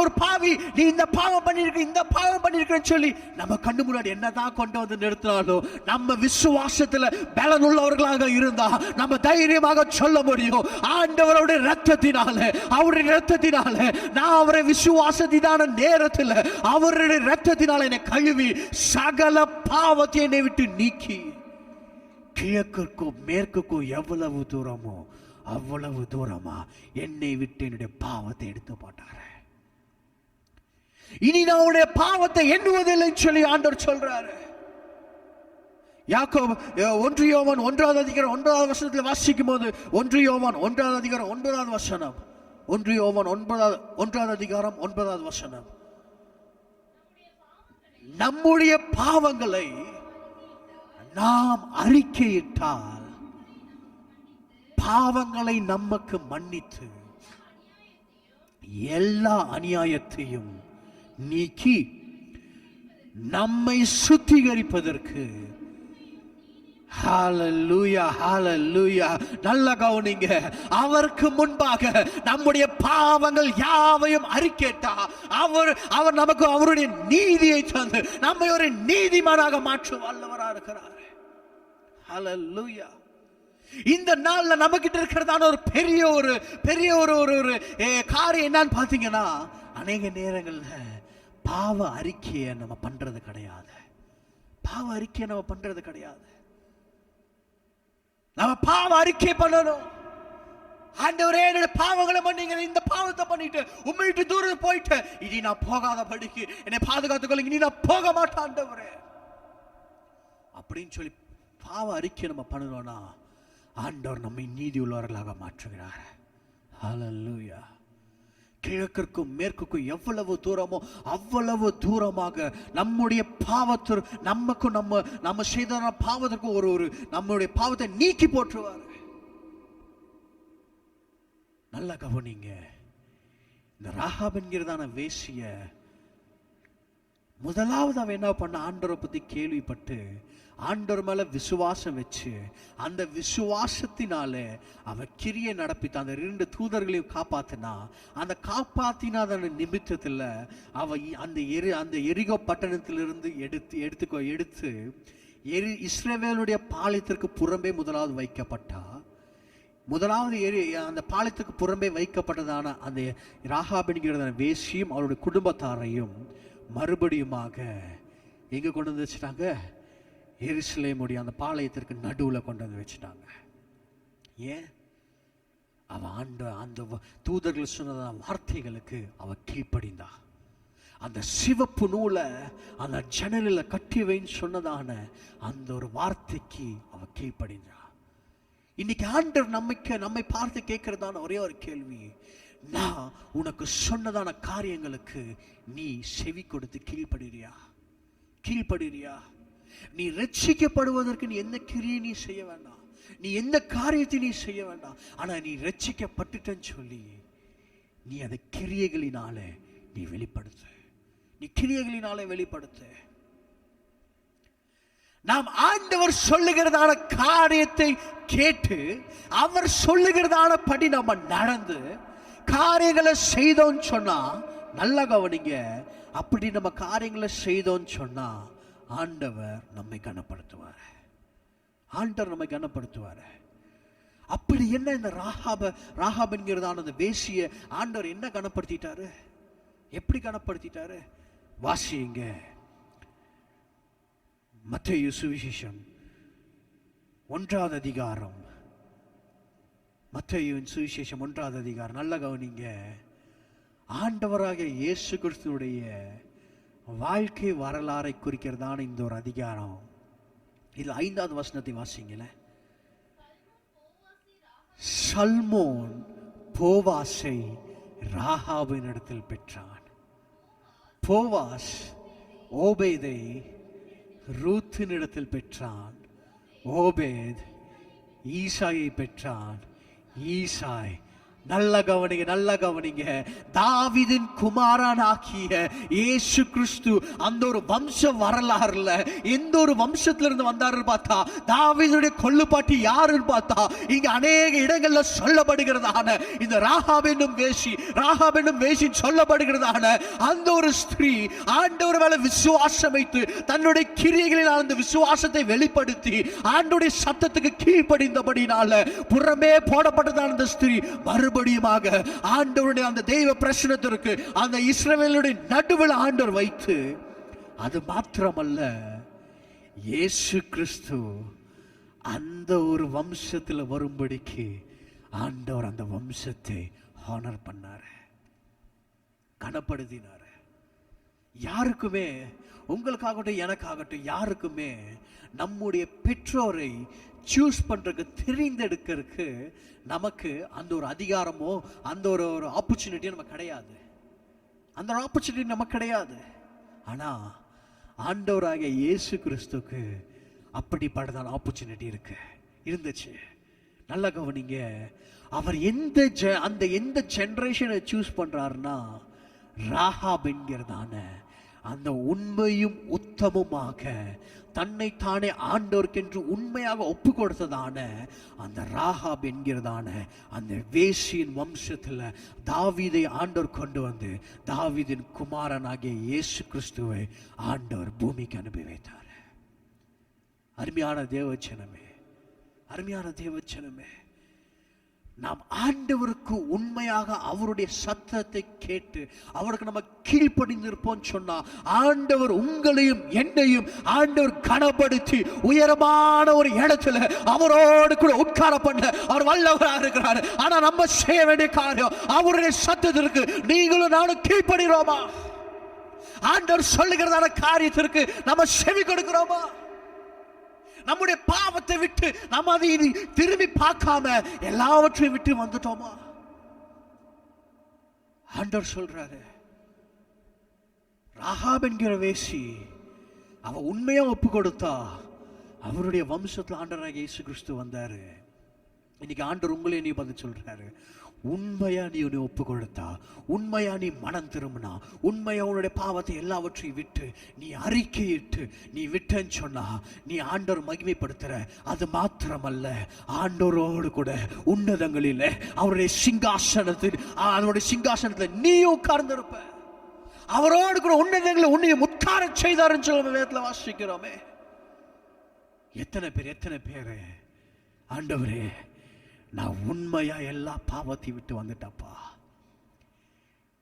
ஒரு பாவி, நீ இந்த பாவம் பண்ணிருக்கன்னு சொல்லி நம்ம கண்ணு முன்னாடி என்னதான் கொண்டு வந்து நிறுத்தினாலும், நம்ம விசுவாசத்துல பலன் உள்ளவர்களாக இருந்தா நம்ம தைரியமாக சொல்ல முடியும், ஆண்டவருடைய ரத்தத்தினால நான் அவரை விசுவாசத்தினான நேரத்தில் அவருடைய ரத்தத்தினால என்னை கழுவி சகல பாவத்தை என்னை விட்டு நீக்கி கிழக்குக்கும் மேற்குக்கும் எவ்வளவு தூரமோ அவ்வளவு தூரமா என்னை விட்டு என்னுடைய பாவத்தை எடுத்து போட்டாரு. இனி நான் உன்னுடைய பாவத்தை எண்ணுவதில்லைன்னு சொல்லி ஆண்டவர் சொல்றாரு. யாக்கோபு 1 யோவான் 1வது அதிகாரம் 9வது வசனத்தில் வாசிக்கும் போது 1 யோவான் 1வது அதிகாரம் 9வது வசனம் 1 யோவான் 1வது அதிகாரம் 9வது வசனம், நம்முடைய பாவங்களை நாம் அறிக்கையிட்டால் பாவங்களை நமக்கு மன்னித்து எல்லா அநியாயத்தையும் நீக்கி நம்மை சுத்திகரிப்பதற்கு ஹல்லேலூயா ஹல்லேலூயா. நல்ல கவனிங்க, அவருக்கு முன்பாக நம்முடைய பாவங்கள் யாவையும் அறிக்கையிட்டா அவர் நமக்கு அவருடைய நீதியை தந்து நம்மை ஒரு நீதிமானாக மாற்ற வல்லவராக இருக்கிறார். ஹல்லேலூயா. இந்த நாள்ல நம்ம கிட்ட இருக்கிறதான ஒரு பெரிய ஒரு காரியம் என்னன்னு பாத்தீங்கன்னா, அநேக நேரங்கள்ல பாவ அறிக்கையை நம்ம பண்றது கிடையாது. நம்ம பாவ அறிக்கை பண்ணணும். ஆண்டவரே, என்னோட பாவங்களை பண்ணீங்க, இந்த பாவத்தை பண்ணிட்டு உம்மை விட்டு தூரம் போயிட்டு இனி நான் போகாத படிக்கு என்னை பாதுகாத்துக்கொள்ளுங்க, இனி நான் போக மாட்டேன் ஆண்டவரே அப்படின்னு சொல்லி பாவ அறிக்கை நம்ம பண்ணணும்னா ஆண்டவர் நம்மை நீதி உள்ளவர்களாக மாற்றுகிறார். ஹல்லேலூயா. கிழக்கிற்கும் மேற்குக்கும் எவ்வளவு தூரமோ அவ்வளவு தூரமாக நம்முடைய பாவத்திற்கு நமக்கும் நம்ம செய்த பாவத்திற்கும் ஒரு நம்முடைய பாவத்தை நீக்கி போற்றுவார். நல்லா கவனிங்க, இந்த ராகாப் என்கிறதான வேசிய முதலாவது அவன் என்ன பண்ண, ஆண்டவரை பத்தி கேள்விப்பட்டு ஆண்டவர் மேல விசுவாசம் வச்சு அந்த விசுவாசத்தினால அவ கிரியை நடப்பித்த அந்த 2 தூதர்களையும் காப்பாத்தினா. அந்த காப்பாத்தினாத நிமித்தத்தில் அவ அந்த எரிகோ பட்டணத்திலிருந்து எடுத்து இஸ்ரவேலுடைய பாளையத்திற்கு புறம்பே முதலாவது வைக்கப்பட்டா. அந்த பாளையத்துக்கு புறம்பே வைக்கப்பட்டதான அந்த ராகாப் என்கிறதான வேசியும் அவருடைய குடும்பத்தாரையும் மறுபடியுமாக எங்க கொண்டு வந்து வச்சுட்டாங்க, எருசலேமுடைய அந்த பாளையத்திற்கு நடுவுல கொண்டு வந்து வச்சுட்டாங்க. ஏன்? அவ அந்த தூதர்கள் சொன்ன வார்த்தைகளுக்கு அவ கீழ்ப்படிந்தா. அந்த சிவப்பு நூலை அந்த ஜன்னலில் கட்டி வைன்னு சொன்னதான அந்த ஒரு வார்த்தைக்கு அவ கீழ்ப்படிந்தா. இன்னைக்கு ஆண்டவர் நம்மை பார்த்து கேட்கிறதான ஒரே ஒரு கேள்வி, நான் உனக்கு சொன்னதான காரியங்களுக்கு நீ செவி கொடுத்து கீழ்ப்படுறியா? நீ ரட்சிக்கப்படுவதற்கு நீ எந்த கிரியை நீ செய்ய வேண்டாம், நீ எந்த காரியத்தை நீ செய்ய வேண்டாம். ஆனா நீ ரட்சிக்கப்பட்டுட்டன்னு சொல்லி நீ அதை கிரியைகளினாலே நீ வெளிப்படுத்து. நாம் ஆண்டவர் சொல்லுகிறதான காரியத்தை கேட்டு அவர் சொல்லுகிறதான படி நம்ம நடந்து காரியங்களை செய்தோன்னு சொன்னா, நல்லா கவனிங்க, அப்படி நம்ம காரியங்களை செய்தோன்னு சொன்னா ஆண்டவர் நம்மை கனப்படுத்துவார். அப்படி என்ன இந்த ராகாப் என்கிறதான அந்த வேசிய ஆண்டவர் என்ன கனப்படுத்திட்டாரு? எப்படி கனப்படுத்திட்டாரு? வாசியுங்க. மத்தேயு சுவிசேஷம் 1 அதிகாரம். மத்தேயுவின் சுவிசேஷம் 1 அதிகாரம். நல்ல கவனிங்க. ஆண்டவராக இயேசு கிறிஸ்துவுடைய வாழ்க்கை வரலாறை குறிக்கிறதான இந்த ஒரு அதிகாரம். இதுல 5வது வசனத்தை வாசிங்களே. சல்மோன் போவாசை ராகாபின் இடத்தில் பெற்றான். போவாஸ் ஓபேதை ரூத்தின் இடத்தில் பெற்றான். ஓபேத் ஈசாயை பெற்றான். ஈசாய், நல்ல கவனிங்க, தாவீதின் குமாரனாகிய இயேசு கிறிஸ்து அந்த ஒரு வம்ச வரலாறுல எந்த ஒரு வம்சத்துல இருந்து வந்தாருன்னு பார்த்தா, தாவீதுடைய கொள்ளுப்பாட்டி யாருன்னு பார்த்தா, இங்க அநேக இடங்கள்ல சொல்லப்படுகிறதான இந்த ராகாப் என்னும் வேசி சொல்லப்படுகிறதான அந்த ஒரு ஸ்திரீ ஆண்டவர் மேல விசுவாசம் வைத்து தன்னுடைய கிரியைகளில் அந்த விசுவாசத்தை வெளிப்படுத்தி ஆண்டவருடைய சத்தத்துக்கு கீழ்ப்படிந்தபடினால புறமே போடப்பட்டதான அந்த ஸ்திரீ மறுபடியுமாக ஆண்டவருடைய அந்த தெய்வ பிரசன்னத்திற்கு அந்த இஸ்ரவேலுடைய நடுவில் ஆண்டவர் வைத்து, அது மாத்திரமல்ல, இயேசு கிறிஸ்து அந்த ஒரு வம்சத்தில் வரும்படிக்கு ஆண்டவர் அந்த வம்சத்தை ஹானர் பண்ணாரு, கனப்படுத்தினாரு. யாருக்குமே, உங்களுக்காகட்டும் எனக்காகட்டும், யாருக்குமே நம்முடைய பெற்றோரை சூஸ் பண்றதுக்கு தெரிந்தெடுக்கிறதுக்கு நமக்கு அந்த ஒரு அதிகாரமோ அந்த ஒரு ஆப்பர்ச்சுனிட்டியோ நமக்கு கிடையாது. அந்த ஒரு ஆப்பர்ச்சுனிட்டி நமக்கு கிடையாது. ஆனா ஆண்டவராகிய இயேசு கிறிஸ்துக்கு அப்படிப்பட்டதான ஆப்பர்ச்சுனிட்டி இருந்துச்சு. நல்ல கவனிங்க. அவர் எந்த ஜெனரேஷனை சூஸ் பண்றாருன்னா, ராகாப் என்கிறதான அந்த உண்மையும் உத்தமுமாக தன்னைத்தானே ஆண்டவருக்கென்று உண்மையாக ஒப்பு கொடுத்ததான அந்த ராகாப் என்கிறதான அந்த வேசியின் வம்சத்துல தாவீதை ஆண்டவர் கொண்டு வந்து தாவீதின் குமாரனாகிய இயேசு கிறிஸ்துவை ஆண்டவர் பூமிக்கு அனுப்பி வைத்தார். அருமையான தேவச்சனமே, நாம் ஆண்டவருக்கு உண்மையாக அவருடைய சத்தத்தை கேட்டு அவருக்கு நம்ம கீழ்ப்படிந்திருப்போம் சொன்னா, ஆண்டவர் உங்களையும் என்னையும் ஆண்டவர் கனப்படுத்தி உயரமான ஒரு இடத்துல அவரோடு கூட உட்கார பண்ண அவர் வல்லவராக இருக்கிறார். ஆனா நம்ம செய்ய வேண்டிய காரியம், அவருடைய சத்தத்திற்கு நீங்களும் நானும் கீழ்ப்படுகிறோமா? ஆண்டவர் சொல்லுகிறதான காரியத்திற்கு நம்ம செவி கொடுக்கிறோமா? நம்முடைய பாவத்தை விட்டு நம்ம அதை திரும்பி பார்க்காம எல்லாவற்றையும் விட்டு வந்துட்டோமா? ஆண்டவர் சொல்றாரு, ராகாப் என்கிற வேசி அவ உண்மையா ஒப்பு கொடுத்தா அவருடைய வம்சத்துல ஆண்டவராகிய இயேசு கிறிஸ்து வந்தாரு. இன்னைக்கு ஆண்டவர் உங்களே நீ பதில் சொல்றாரு, உண்மையா நீ உன்னை ஒப்பு கொடுத்தா, உண்மையா நீ மனம் திரும்பினா, உண்மையா உன்னுடைய பாவத்தை எல்லாவற்றையும் விட்டு நீ அறிக்கையிட்டு நீ விட்டேன்னு சொன்னா நீ ஆண்டவர் மகிமைப்படுத்துற. அது மாத்திரமல்ல, ஆண்டவரோடு கூட உன்னதங்களில் அவருடைய சிங்காசனத்தில் நீ உட்கார்ந்திருப்ப. அவரோடு கூட உன்னதங்களை உன்னையும் உட்கார செய்தாருன்னு சொல்ல வேதத்துல வாசிக்கிறோமே. எத்தனை பேர் ஆண்டவரே, நான் உண்மையா எல்லா பாவத்தையும் விட்டு வந்துட்டப்பா,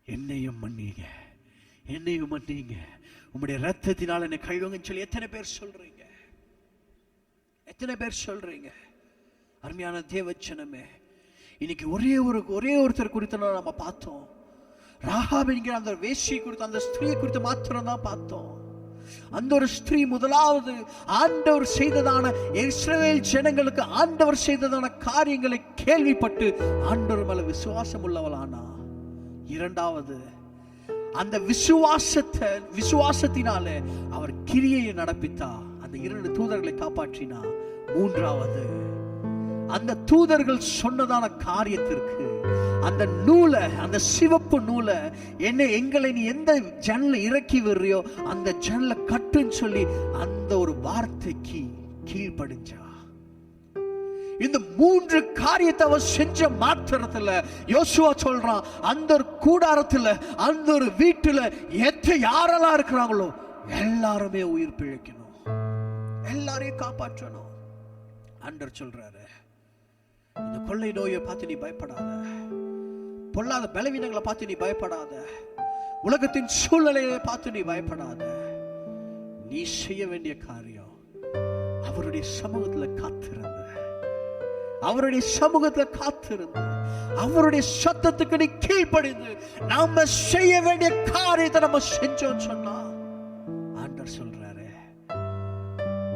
என்னையும் மன்னிங்க, உம்முடைய ரத்தத்தினால் என்னை கழுவுங்கன்னு சொல்லி எத்தனை பேர் சொல்றீங்க? அருமையான தேவச்சனமே, இன்னைக்கு ஒரே ஒருத்தர் குறித்து நம்ம பார்த்தோம். ராகாப் என்கிற அந்த வேஷ்யை குறித்து, அந்த ஸ்திரீயை குறித்து மாத்திரம் தான் பார்த்தோம். அந்த ஒரு ஸ்திரீ முதலாவது ஆண்டவர் செய்ததான இஸ்ரவேல் ஜனங்களுக்கு ஆண்டவர் செய்ததான காரியங்களை கேள்விப்பட்டு ஆண்டவர் மேல விசுவாசம் உள்ளவளானா. இரண்டாவது, அந்த விசுவாசத்தினாலே அவர் கிரியையை நடப்பித்தா, அந்த 2 தூதர்களை காப்பாற்றினா. மூன்றாவது, அந்த தூதர்கள் சொன்னதான காரியத்திற்கு அந்த நூலை, அந்த சிவப்பு நூலை, எங்களை நீ எந்த ஜன்னல இறக்கி விடுறியோ அந்த ஜன்னல கட்டுன்னு சொல்லி அந்த ஒரு வார்த்தைக்கு கீழ்ப்படிஞ்சா. இந்த 3 காரியத்தை அவர் செஞ்ச மாத்திரத்துல யோசுவா சொல்றான், அந்த ஒரு கூடாரத்துல, அந்த ஒரு வீட்டுல யாரெல்லாம் இருக்கிறாங்களோ எல்லாருமே உயிர் பிழைக்கணும், எல்லாரையும் காப்பாற்றணும். ஆண்டவர் சொல்றாரு, இந்த கொள்ளை நோயை பார்த்து நீ பயப்படாத, பொல்லாத பலவீனங்களை பார்த்து நீ பயப்படாத, உலகத்தின் சூழ்நிலையை பார்த்து நீ பயப்படாத. நீ செய்ய வேண்டிய காரியம் அவருடைய சமூகத்துல காத்திருந்து, அவருடைய சமூகத்துல காத்திருந்து, அவருடைய சத்தத்துக்கு நீ கீழ்ப்படிந்து நாம செய்ய வேண்டிய காரியத்தை நம்ம செஞ்சோம் சொன்னா, ஆண்டவர் சொல்றாரு,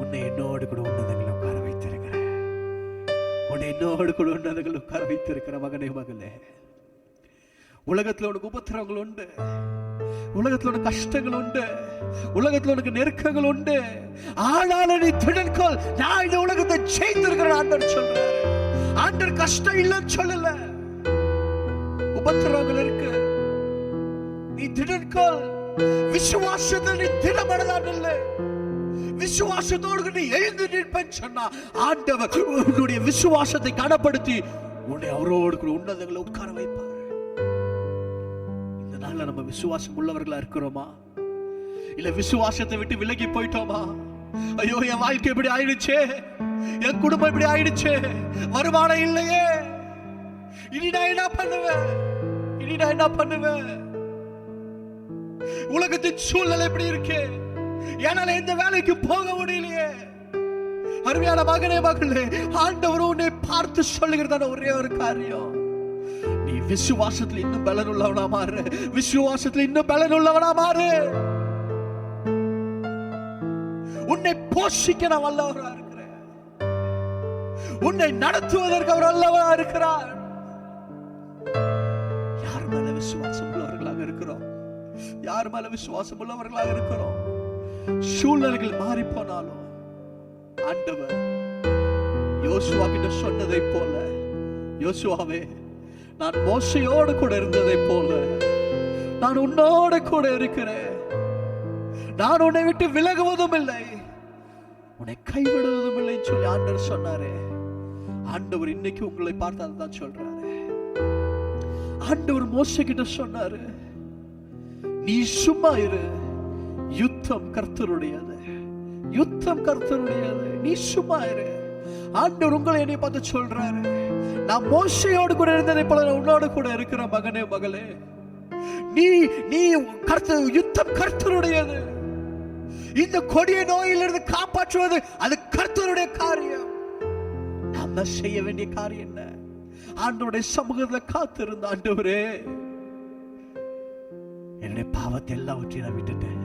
உன்னை என்னோடு கூட உன்னதங்களை உட்கார வைத்திருக்கிறேன், உன்னை என்னோடு கூட உன்னதங்களை உட்கார வைத்திருக்கிற மகனே மகளே. உலகத்துல உனக்கு உபத்திரவங்கள் உண்டு, உலகத்துல உனக்கு கஷ்டங்கள் உண்டு, உலகத்துல உனக்கு நெருக்கங்கள் உண்டு. ஆனாலும் நீ திடன்கொள், நான் இந்த உலகத்தை ஜெயித்திருக்கிறேன் ஆண்டவர் சொல்றாரு. ஆண்டவர் கஷ்டம் இல்லைன்னு சொல்லல, உபத்திரவங்கள் இருக்கு, நீ திடன்கொள். விசுவாசத்தில் நீ திடமனதான் இல்லை, விசுவாசத்தோடு நீ எழுந்து நிற்பேன்னு சொன்னா ஆண்டவர் உன்னுடைய விசுவாசத்தை கனப்படுத்தி உன்னை அவரோடு கூட உன்னதங்களை உட்கார வைப்பார். நம்ம விசுவாசம் உள்ளவர்களா இருக்கிறோமா, இல்ல விசுவாசத்தை விட்டு விலகி போயிட்டோமா? ஐயோ, என் வாழ்க்கை இப்படி ஆயிடுச்சே, என் குடும்பம் இப்படி ஆயிடுச்சே, வருமானம் இல்லையே, இனி நான் என்ன பண்ணுவேன், இனி நான் என்ன பண்ணுவேன்? உலகத்தின் சூழ்நிலை எப்படி இருக்கு, என்னால எந்த வேலைக்கு போக முடியலையே. அருமையான மகனே மகளே, ஆண்டவர் உன்னை பார்த்து சொல்லுகிறதான ஒரே ஒரு காரியம், நீ விசுவாசத்துல இன்னும் பலன் உள்ளவனா மாறு, விசுவாசத்துல இன்னும் பலன் உள்ளவனா மாறு. உன்னை போஷிக்க நான் வல்லவரா இருக்கிறேன், உன்னை நடத்துவதற்கு அவர் வல்லவரா இருக்கிறார். யார் மேல விசுவாசம் உள்ளவர்களாக இருக்கிறோம், யார் மேல விசுவாசம் உள்ளவர்களாக இருக்கிறோம். சூழ்நிலைகள் மாறி போனாலும் ஆண்டவர் யோசுவா கிட்ட சொன்னதை போல, யோசுவாவே, நான் மோசையோடு கூட இருந்ததை போல நான் உன்னோடு கூட இருக்கிறேன், நான் உன்னை விட்டு விலகுவதும் இல்லை, உன்னை கைவிடுவதும் இல்லை சொல்லி ஆண்டவர் சொன்னாரே. ஆண்டவர் இன்னைக்கு உங்களை பார்த்து அதுதான் சொல்றாரு. ஆண்டவர் மோசே கிட்ட சொன்னாரு, நீ சும்மா இரு, யுத்தம் கர்த்தருடையது, யுத்தம் கர்த்தருடையது, நீ சும்மா இரு. ஆண்டவர் உங்களை என்னை பார்த்து சொல்றாரு, நான் மோசையோடு கூட இருந்ததை போல உன்னோடு கூட இருக்கிற மகனே மகளே, நீ நீ யுத்தம் கர்த்தருடையது. இந்த கொடிய நோயிலிருந்து காப்பாற்றுவது அது கர்த்தருடைய காரியம். நாம செய்ய வேண்டிய காரியம் என்ன? ஆண்டவருடைய சமூகத்துல காத்திருந்த, ஆண்டவரே, என்னுடைய பாவத்தை எல்லாவற்றையும் நான் விட்டுட்டேன்,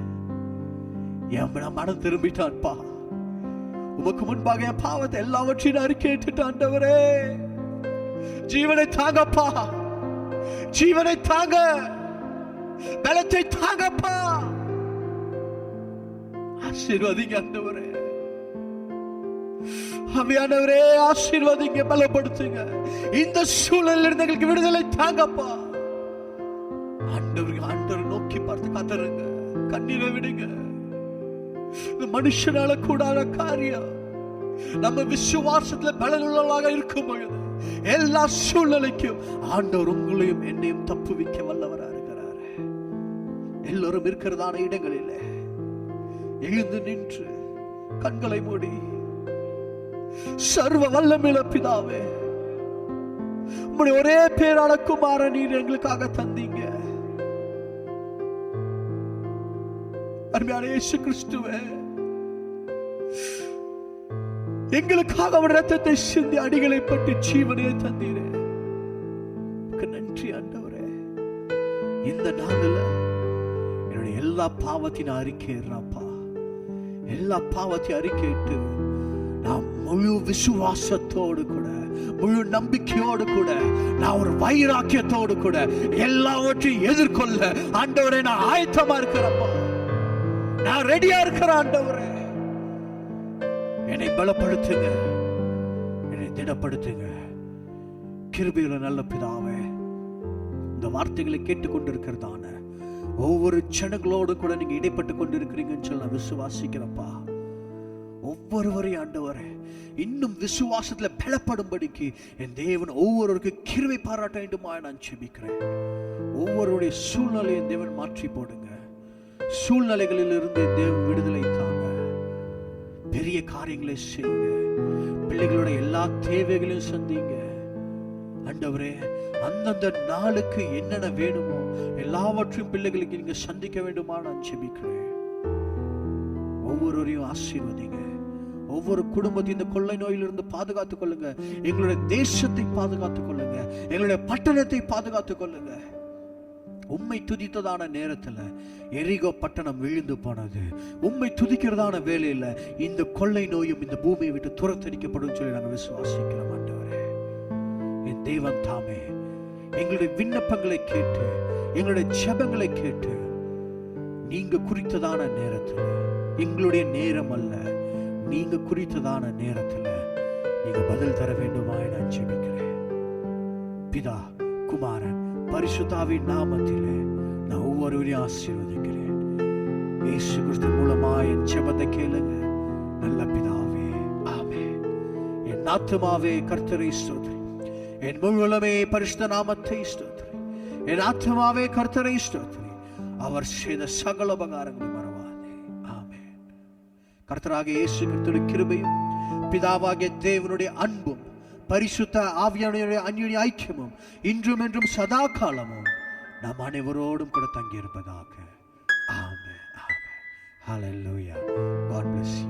என் மனம் திரும்பிட்டான்ப்பா, உமக்கு முன்பாக என் பாவத்தை எல்லாவற்றையும் நான் அறிக்கையிட்டு, ஆண்டவரே ஜீவனை தாங்கப்பா, ஜீவனை தாங்க, பலத்தை தாங்கப்பா, ஆசீர்வதிங்க ஆண்டவரே, ஆவியானவரே ஆசீர்வதிங்க, பலப்படுத்துங்க, இந்த சூழலில் இருந்து எங்களுக்கு விடுதலை தாங்கப்பா. ஆண்டவர் நோக்கி பார்த்து காத்துருங்க, கண்ணீரை விடுங்க. மனுஷனால கூடாத காரியம் நம்ம விசுவாசத்துல பலனுள்ளவர்களாக இருக்கும் பொழுது எல்லா சூழ்நிலைக்கும் ஆண்டவர் உங்களையும் என்னையும் தப்புவிக்க வல்லவரா இருக்கிறார். எல்லோரும் இருக்கிறதான இடங்களில் எழுந்து நின்று கண்களை மூடி, சர்வ வல்லமையுள்ள பிதாவே, உம்முடைய ஒரே பேரான குமார நீர் எங்களுக்காக தந்தீங்க. அருமையான இயேசு கிறிஸ்துவே, எங்களுக்காக அவர் ரத்தத்தை சிந்தி அடிகளை பட்டு ஜீவனையை தந்தீரே, நன்றி ஆண்டவரே. இந்த நாளில் என்னுடைய எல்லா பாவத்தின் அறிக்கைப்பா, எல்லா பாவத்தையும் அறிக்கையிட்டு நான் முழு விசுவாசத்தோடு கூட, முழு நம்பிக்கையோடு கூட, நான் ஒரு வைராக்கியத்தோடு கூட எல்லாவற்றையும் எதிர்கொள்ள ஆண்டவரே நான் ஆயத்தமா இருக்கிறப்பா. நான் ரெடியா இருக்கிறேன் ஆண்டவரே. என்னை பலப்படுத்துங்க, என்னை திடப்படுத்துங்க. கிருபையுள்ள நல்ல பிதாவே, இந்த வார்த்தைகளை கேட்டுக்கொண்டிருக்கிறதான ஒவ்வொரு ஜனங்களோடு கூட நீங்க இடைப்பட்டு கொண்டிருக்கிறீங்கன்னு சொல்ல விசுவாசிக்கிறப்பா. ஒவ்வொருவரையும் ஆண்டவரே இன்னும் விசுவாசத்துல பலப்படும்படிக்கு என் தேவன் ஒவ்வொருவருக்கும் கிருபை பாராட்ட வேண்டுமா நான் ஜெபிக்கிறேன். ஒவ்வொருடைய சூழ்நிலையை தேவன் மாற்றி போடுங்க. சூழ்நிலைகளில் இருந்து தேவன் விடுதலை தாங்க. பெரிய காரியங்களை செய்யுங்க. பிள்ளைகளோட எல்லா தேவைகளையும் சந்திங்க ஆண்டவரே. அந்தந்த நாளுக்கு என்னென்ன வேணுமோ எல்லாவற்றையும் பிள்ளைகளுக்கு நீங்க சந்திக்க வேண்டுமா நான் ஜெபிக்கிறேன். ஒவ்வொருவரையும் ஆசீர்வதிங்க. ஒவ்வொரு குடும்பத்தையும் இந்த கொள்ளை நோயிலிருந்து பாதுகாத்துக் கொள்ளுங்க. எங்களுடைய தேசத்தை பாதுகாத்துக் கொள்ளுங்க. எங்களுடைய பட்டணத்தை பாதுகாத்துக் கொள்ளுங்க. உம்மை துதித்ததான நேரத்துல எரிகோ பட்டணம் விழுந்து போனது. உம்மை துதிக்கிறதான வேலையில இந்த கொள்ளை நோயும் இந்த பூமியை விட்டு துரத்தடிக்கப்படும் சொல்லி நாங்கள் விசுவாசிக்கிறோம் ஆண்டவரே. என் தேவன் தாமே எங்களுடைய விண்ணப்பங்களை கேட்டு, எங்களுடைய ஜெபங்களை கேட்டு, நீங்க குறித்ததான நேரத்துல, எங்களுடைய நேரம் அல்ல, நீங்க குறித்ததான நேரத்துல நீங்க பதில் தர வேண்டுமா நான் ஜெபிக்கிறேன். பிதா, குமாரன், பரிசுத்தாவின் நாமத்திலே நான் ஒவ்வொருவரையும் ஆசீர்வதிக்கிறேன். இயேசு கிறிஸ்து மூலமா என் ஜெபத்தை கேளுங்க நல்ல பிதாவே, ஆமென். என் ஆத்துமாவே கர்த்தரை ஸ்தோத்திரி, என் முழுவதுமே பரிசுத்த நாமத்தை ஸ்தோத்திரி. என் ஆத்துமாவே கர்த்தரை ஸ்தோத்திரி, அவர் செய்த சகல உபகாரங்களை மறவாதே. ஆமென். கர்த்தராகிய இயேசு கிறிஸ்துவின் கிருபையும், பிதாவாகிய தேவனுடைய அன்பும், பரிசுத்த ஆவியானவருடைய அன்யோன்ய ஐக்கியமும் இன்றும் என்றும் சதா காலமும் நம் அனைவரோடும் கூட தங்கி இருப்பதாக. ஆமென். ஆமென். ஹல்லேலூயா. God bless you.